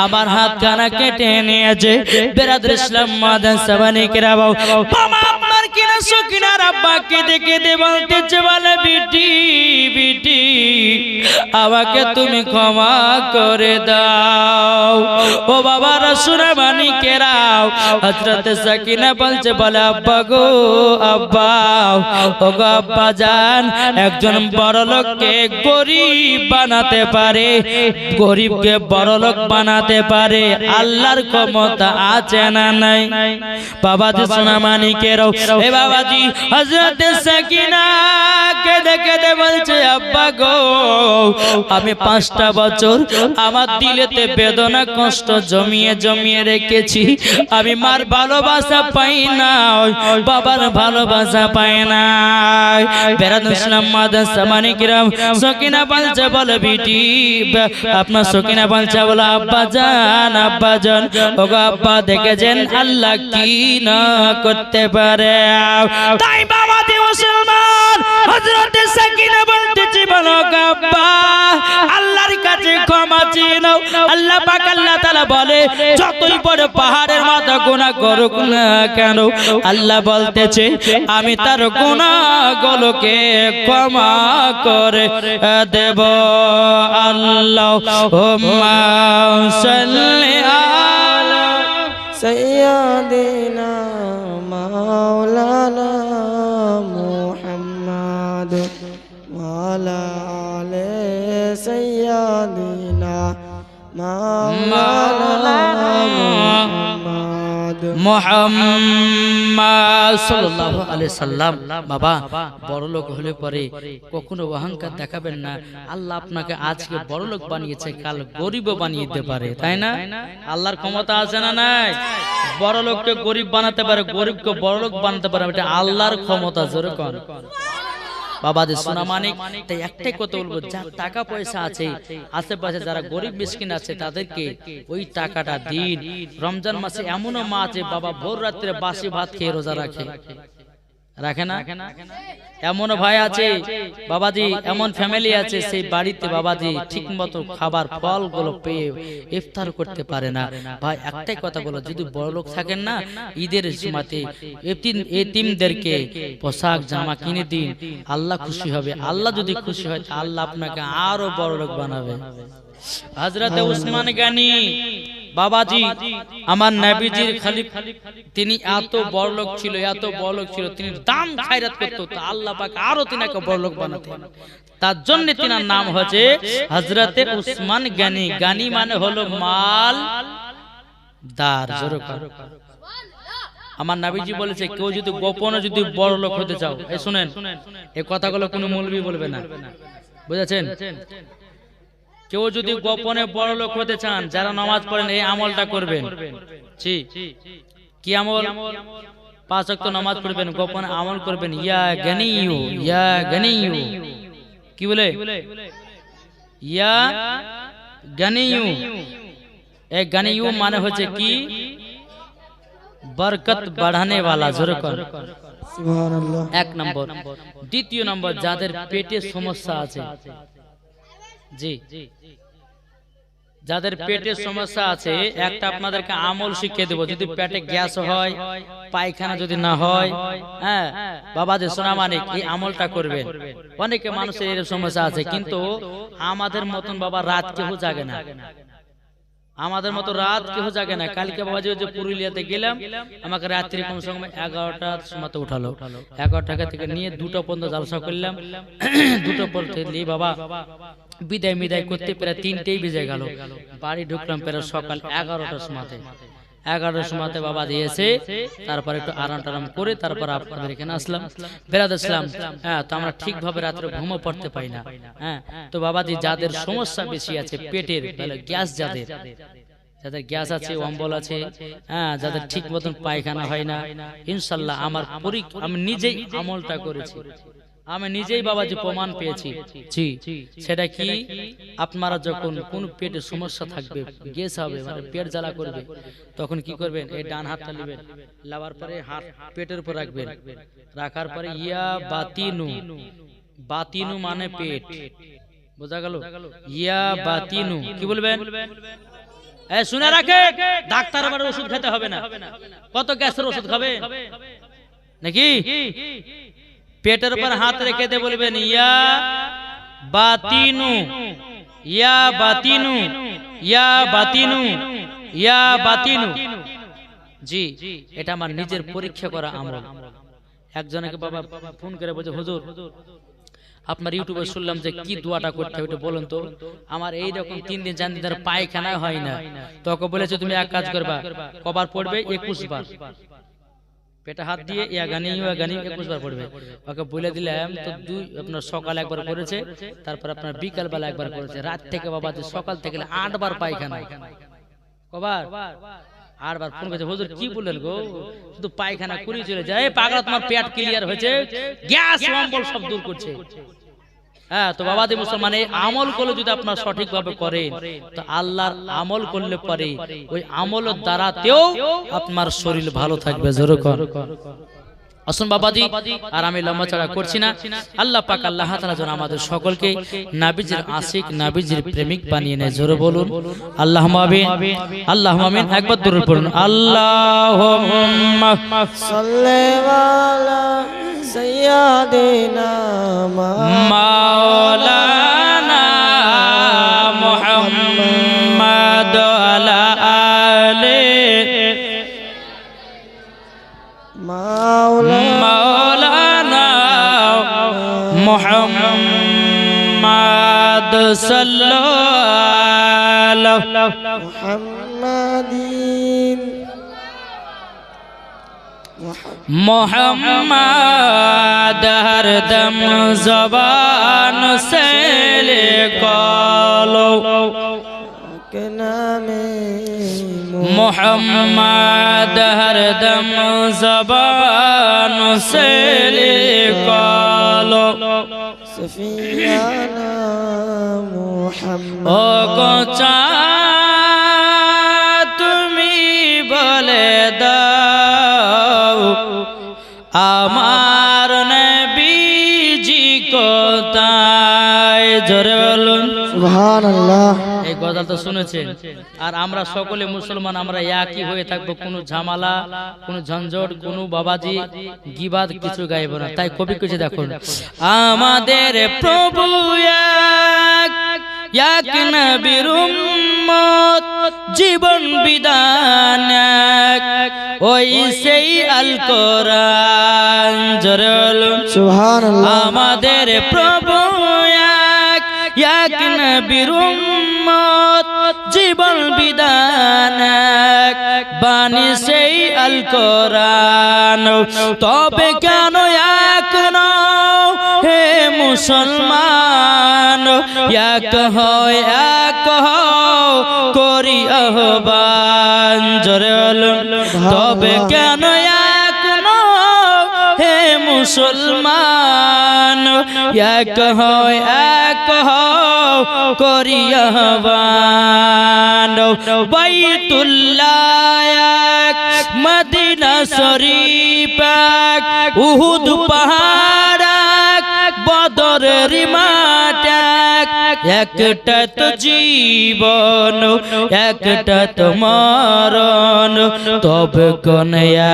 আমার হাত খানা কেটে নিয়েছে। বেরাদ ইসলাম মাদার সাবানিকেরাও বাবা আপনার কিনা সকিনার আব্বাকে দেখে দে বলতেছে বলে বিটি বিটি আমাকে তুমি ক্ষমা করে দাও। ও বাবা রাসূল মানিকেরাও হযরত সাকিনা বলছে বলে আব্বা গো আব্বা, ও গো আব্বা জান, একজন বড় লোককে গরিব বানাতে পারে, গরিবকে বড় লোক বানাতে পারে, আল্লাহর ক্ষমতা আছে না নাই? বাবাজি সোনা মানিকেরাও এ বাবাজি হযরত সাকিনা কে দেখে দে বলছে আব্বা গো, আমি 5টা বছর আমার দিলেতে বেদনা কষ্ট জমিয়ে জমিয়ে রেখেছি, আমি মার ভালোবাসা পাই না, বাবার ভালোবাসা পাই না। বেরাদ ইসলাম মাদার সামানিকরাম সকিনা বলছে বলে বিটি আপনার সকিনা বলছে বলে আব্বা জান আব্বা জান, ও গো আব্বা দেখেছেন আল্লাহ কি না করতে পারে। তাই বাবাজি মুসলমান হযরত সাকিনা বলতেছি বলো আব্বা আল্লাহর কাছে ক্ষমা চেয়ে নাও। আল্লাহ পাক আল্লাহ তাআলা বলে যতই বড় পাহাড়ের মাথা গুনাহ করুক না কেন, আল্লাহ বলতেছে আমি তার গুনাহগুলোকে ক্ষমা করে দেব। আল্লাহুম্মা সাল্লি আলা سيدنا مولانا محمد وعلى آل سيدنا مولانا محمد মুহাম্মদ সাল্লাল্লাহু আলাইহি সাল্লাম। বাবা বড় লোক হলে পরে কখনো অহংকার দেখাবেন না। আল্লাহ আপনাকে আজকে বড় লোক বানিয়েছে, কাল গরিবও বানিয়ে দিতে পারে, তাই না? আল্লাহর ক্ষমতা আছে না নাই? বড় লোককে গরিব বানাতে পারে, গরিবকে বড় লোক বানাতে পারে, এটা আল্লাহর ক্ষমতা। জোরে কোন বাবাদের সোনা মানিক। তাই একটাই কথা বলবো, যার টাকা পয়সা আছে আশেপাশে যারা গরিব মিসকিন আছে তাদেরকে ওই টাকাটা দিন। রমজান মাসে এমনও মা আছে বাবা ভোর রাত্রে বাসি ভাত খেয়ে রোজা রাখে, রাখে না? এমনও ভাই আছে বাবাজি, এমন ফ্যামিলি আছে সেই বাড়িতে বাবাজি ঠিক মতো খাবার ফলগুলো পেয়ে ইফতার করতে পারে না। ভাই একটাই কথা বলো, যদি বড় লোক থাকেন না ঈদের সময়তে এতিমদেরকে পোশাক জামা কিনে দিন, আল্লাহ খুশি হবে। আল্লাহ যদি খুশি হয় আল্লাহ আপনাকে আরো বড় লোক বানাবে। হযরত উসমান গনি বাবাজি আমার নবীজির খলিফা, তিনি এত বড় লোক ছিল, এত বড় লোক ছিল, তিনি দান খায়রাত করতো, তো আল্লাহ পাক আরো তিনাকে বড় লোক বানাতেন। তার জন্য তিনার নাম হচ্ছে হযরত উসমান গনি। গনি মানে হলো মাল দার। আমার নবীজি বলেছে কেউ যদি গোপনে যদি বড় লোক হতে চাও, এই শুনেন এই কথাগুলো কোনো মৌলবি বলবে না, বুঝেছেন? কেউ যদি গোপনে বড় লোক হতে চান, যারা নামাজ পড়েন এই আমলটা করবেন। কি আমল? 5 ওয়াক্ত নামাজ পড়বেন, গোপনে আমল করবেন। ইয়া গনিয়ু, ইয়া গনিয়ু, কি বলে? ইয়া গনিয়ু। এই গনিয়ু মানে হচ্ছে কি? বরকত বাড়ানে वाला। জোরে কর সুবহানাল্লাহ। 1 নম্বর। দ্বিতীয় নম্বর, যাদের পেটে সমস্যা আছে, জি যাদের পেটের সমস্যা আছে, একটা আপনাদেরকে আমল শিখিয়ে দেব। যদি পেটে গ্যাস হয়, পায়খানা যদি না হয়, হ্যাঁ বাবাদের সোনা মানিক এই আমলটা করবেন। অনেকে মানুষের এর সমস্যা আছে, কিন্তু আমাদের মতন বাবা রাত কেউ জাগে না, আমাদের মতো রাত কেউ জাগে না। কালকে বাবাজি যে পুরুলিয়াতে গেলাম, আমাকে রাত্রি কমসে কম 11টার সময় উঠালো। 11টা থেকে নিয়ে 2টা পর্যন্ত জালসা করলাম। 2টা পর থেকে বাবা বিদায় মিদায় করতে প্রায় 3টেই বেজে গেল। বাড়ি ঢুকলাম প্রায় সকাল 11টার সময়। 11টার সময় বাবা দিয়েছে, তারপর একটু আরাম টারাম করে তারপর আপনাদের এখানে আসলাম, বেরাদ আসলাম। হ্যাঁ, তো আমরা ঠিকভাবে রাত্রে ঘুমও পড়তে পাই না। হ্যাঁ, তো বাবাজি যাদের সমস্যা বেশি আছে পেটের, গ্যাস যাদের, যাদের গ্যাস আছে, অম্বল আছে, হ্যাঁ, যাদের ঠিক মতন পায়খানা হয় না, ইনশাল্লাহ আমি নিজেই আমলটা করেছি, আমি নিজেই বাবাজি প্রমাণ পেয়েছি। জি, সেটা কি, আপনারা যখন কোন পেটে সমস্যা থাকবে, গ্যাস হবে, মানে পেট জ্বালা করবে, তখন কি করবেন, এই ডান হাতটা নেবেন, লাগার পরে হাত পেটের উপর রাখবেন, রাখার পরে ইয়া বাতিনু, বাতিনু মানে পেট, বোঝা গেল? ইয়া বাতিনু কি বলবেন? শুনে রাখে, ডাক্তার আবার ওষুধ খেতে হবে না। কত গ্যাসের ওষুধ খাবে নাকি? পেটের উপর হাত রেখে দে বলবেন ইয়া বাতিনু, ইয়া বাতিনু, ইয়া বাতিনু, ইয়া বাতিনু। জি, এটা আমার নিজের পরীক্ষা করা আমল। একজনকে বাবা ফোন করে বলছে, হুজুর আপনার ইউটিউবে শুনলাম যে কি দোয়াটা করতে হবে বলুন তো, আমার এইরকম 3 দিন 4 দিন ধরে পায়খানা হয় না। তোকে বলেছে তুমি এক কাজ করবা, কবার পড়বে 21 বার, পেটে হাত দিয়ে ইয়া গানি 21 বার পড়বে। ওকে বলে দিলাম তো, আপনার সকালে একবার করেছে, তারপর আপনার বিকাল বেলা একবার করেছে, রাত থেকে বাবা সকাল থেকে 8 বার পায়খানা। কবার? 8 বার। ফোন করেছে, হুজুর কি বললেন গো, শুধু পায়খানা করে চলে যায়। পাগলা, তোমার পেট ক্লিয়ার হয়েছে, গ্যাস অম্বল সব দূর করছে। হ্যাঁ, তো বাবাজি মুসলমান, এই আমল করলে যদি আপনার সঠিকভাবে করেন, তো আল্লাহর আমল করলে পরে ওই আমলের দ্বারাতেও আপনার শরীর ভালো থাকবে। জোরে কর। আসুন বাবাজি, আর আমি লম্বা চড়া করছি না। আল্লাহ পাক আল্লাহ তাআলা যেন আমাদের সকলকে নবীজির আশিক, নবীজির প্রেমিক বানিয়ে নেয়। জোরে বলুন আল্লাহুম্মা আমিন, আল্লাহুম্মা আমিন। একবার দরুদ পড়ুন, আল্লাহুম্মা সাল্লি আলা সাইয়্যিদিনা মাওলানা মুহাম্মাদ আলা আলি মাওলানা মুহাম্মাদ সাল্লাল্লাহু মুহাম্মাদিন मोहम्मद हरदम ज़बान से निकालो के नामे मोहम्मद हरदम ज़बान से निकालो सफियाना मुहम्मद ओ को তুমি বলে দাও আমার নবীজি কোথায়। জোরে বলুন সুবহানাল্লাহ। এই গজল তো শুনেছেন। আর আমরা সকলে মুসলমান, আমরা একই হয়ে থাকবো, কোনো ঝামেলা, কোনো ঝঞ্ঝট, কোনো বাবাজি গিবাদ কিছু গাইব না। তাই কবি কিছু দেখুন, আমাদের প্রভু এক নবীর উম্মত, জীবন বিধান ওই সেই আল কোরআন। জোরে বলুন সুবহানাল্লাহ। আমাদের প্রভু এক নবীর উম্মত, জীবন বিধান বাণী সেই আল কোরআন। তবে কেন এক নও হে মুসলমান, এক হয় এক হও করি আহ্বান। জোরে বলুন তবে কেন এক নও হে মুসলমান, এক হয় এক হও করি আহ্বান। বাইতুল্লাহ এক, মদিনা শরীফ এক, উহুদ পাহাড় এক, বদরের মাঠ এক, একটা তো জীবন একটা তো মরণ, তবে কোন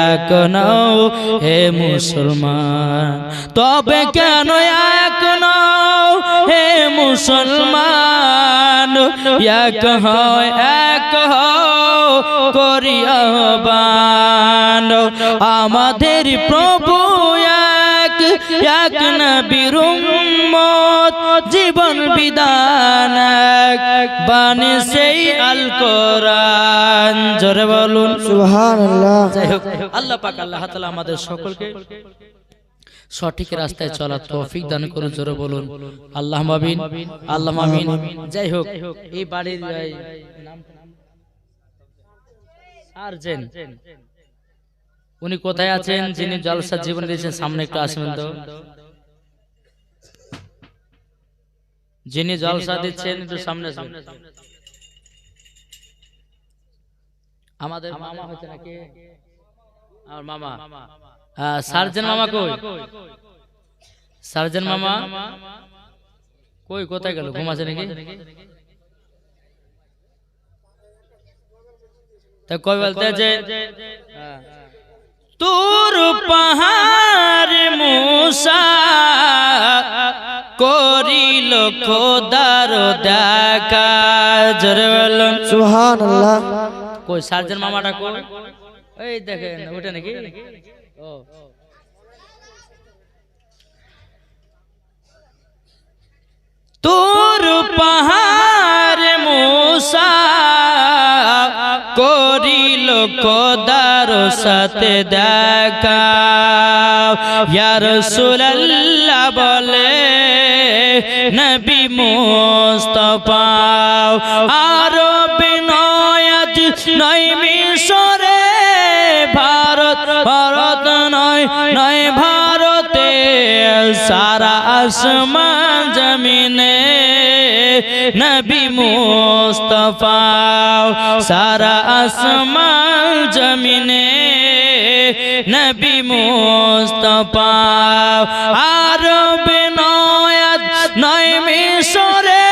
এক নও হে মুসলমান, তবে কেন এক নও হে মুসলমান, এক হয় এক হও করি আহ্বান। আমাদের প্রভু এক নবীর উম্মত, জীবন বিধান এক বাণী সেই আল কোরআন। জোরে বলুন সুবহানাল্লাহ। যাই হোক, আল্লাহ পাক আল্লাহ তাআলা আমাদের সকলকে সঠিক রাস্তায় চলার তৌফিক দান করুন। জোরে বলুন আল্লাহুম্মা আমিন, আল্লাহুম্মা আমিন। যাই হোক, এই বাড়ির নাম আর জেন উনি কোথায় আছেন? যিনি জলসা জীবন দিয়েছেন সামনে একটু আসবেন তো। যিনি জলসা দিচ্ছেন একটু সামনে আসবেন। আমাদের মামা হচ্ছে নাকি? আর মামা সার্জেন মামা কই? সার্জেন মামা কই? কোথায় গেল? ঘুমাচ্ছে নাকি? তা কই বলতে যে তোর পাহাড় মুসা করিল খোদার দেখা। জোরে বলুন সুবহানাল্লাহ। কই সার্জেন মামাটা কই? এই দেখেন ওটা নাকি? ও তোর পাহাড় মুসা করিল খোদার সাথে দেখা। ইয়া রাসূলুল্লাহ বলে নবী মুস্তাফা আরবে নয় আজ নয় মিশরে ভারত ভারত নয় নয় ভারতে সারা আসমান জমিনে নবী মুস্তাফা সারা আসমান জমিনে নবী মুস্তাফা আরবে নয় নয় মিশরে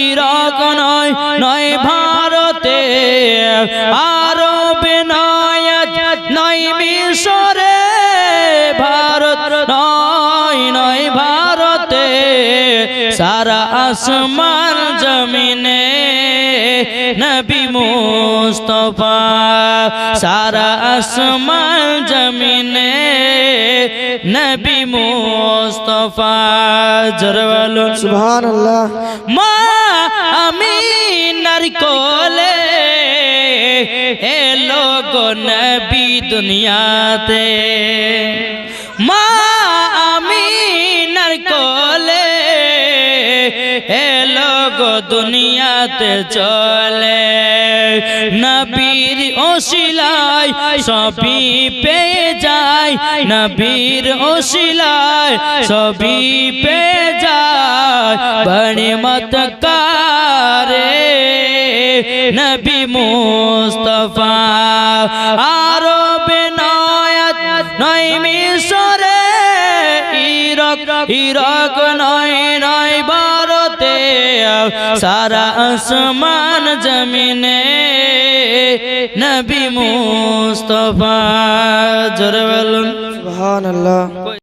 ইরাক নয় নয় ভারতে আরবে নয় নয় মিশরে ভারত নয় নয় ভারতে সারা আসমান জমিনে নবী মুস্তাফা সারা আসমান জমিনে নবী মুস্তাফা। জোরে বলুন সুবহানাল্লাহ। মা আমিনার কোলে এলো গো নবী দুনিয়াতে। মা আমিনার কোলে এলো গো দুনিয়াতে চলে। নবীর ওসিলায় সবই পেয়ে যায় নবীর ওসিলায় সবই পেয়ে যায়। বড় মতকারে নবী মুস্তাফা আরবে নয় নয় মিশরে ইরাক নয় নয় ভারতে সারা আসমান জমিনে নবী মুস্তাফা। জোরে বলুন সুবহানাল্লাহ।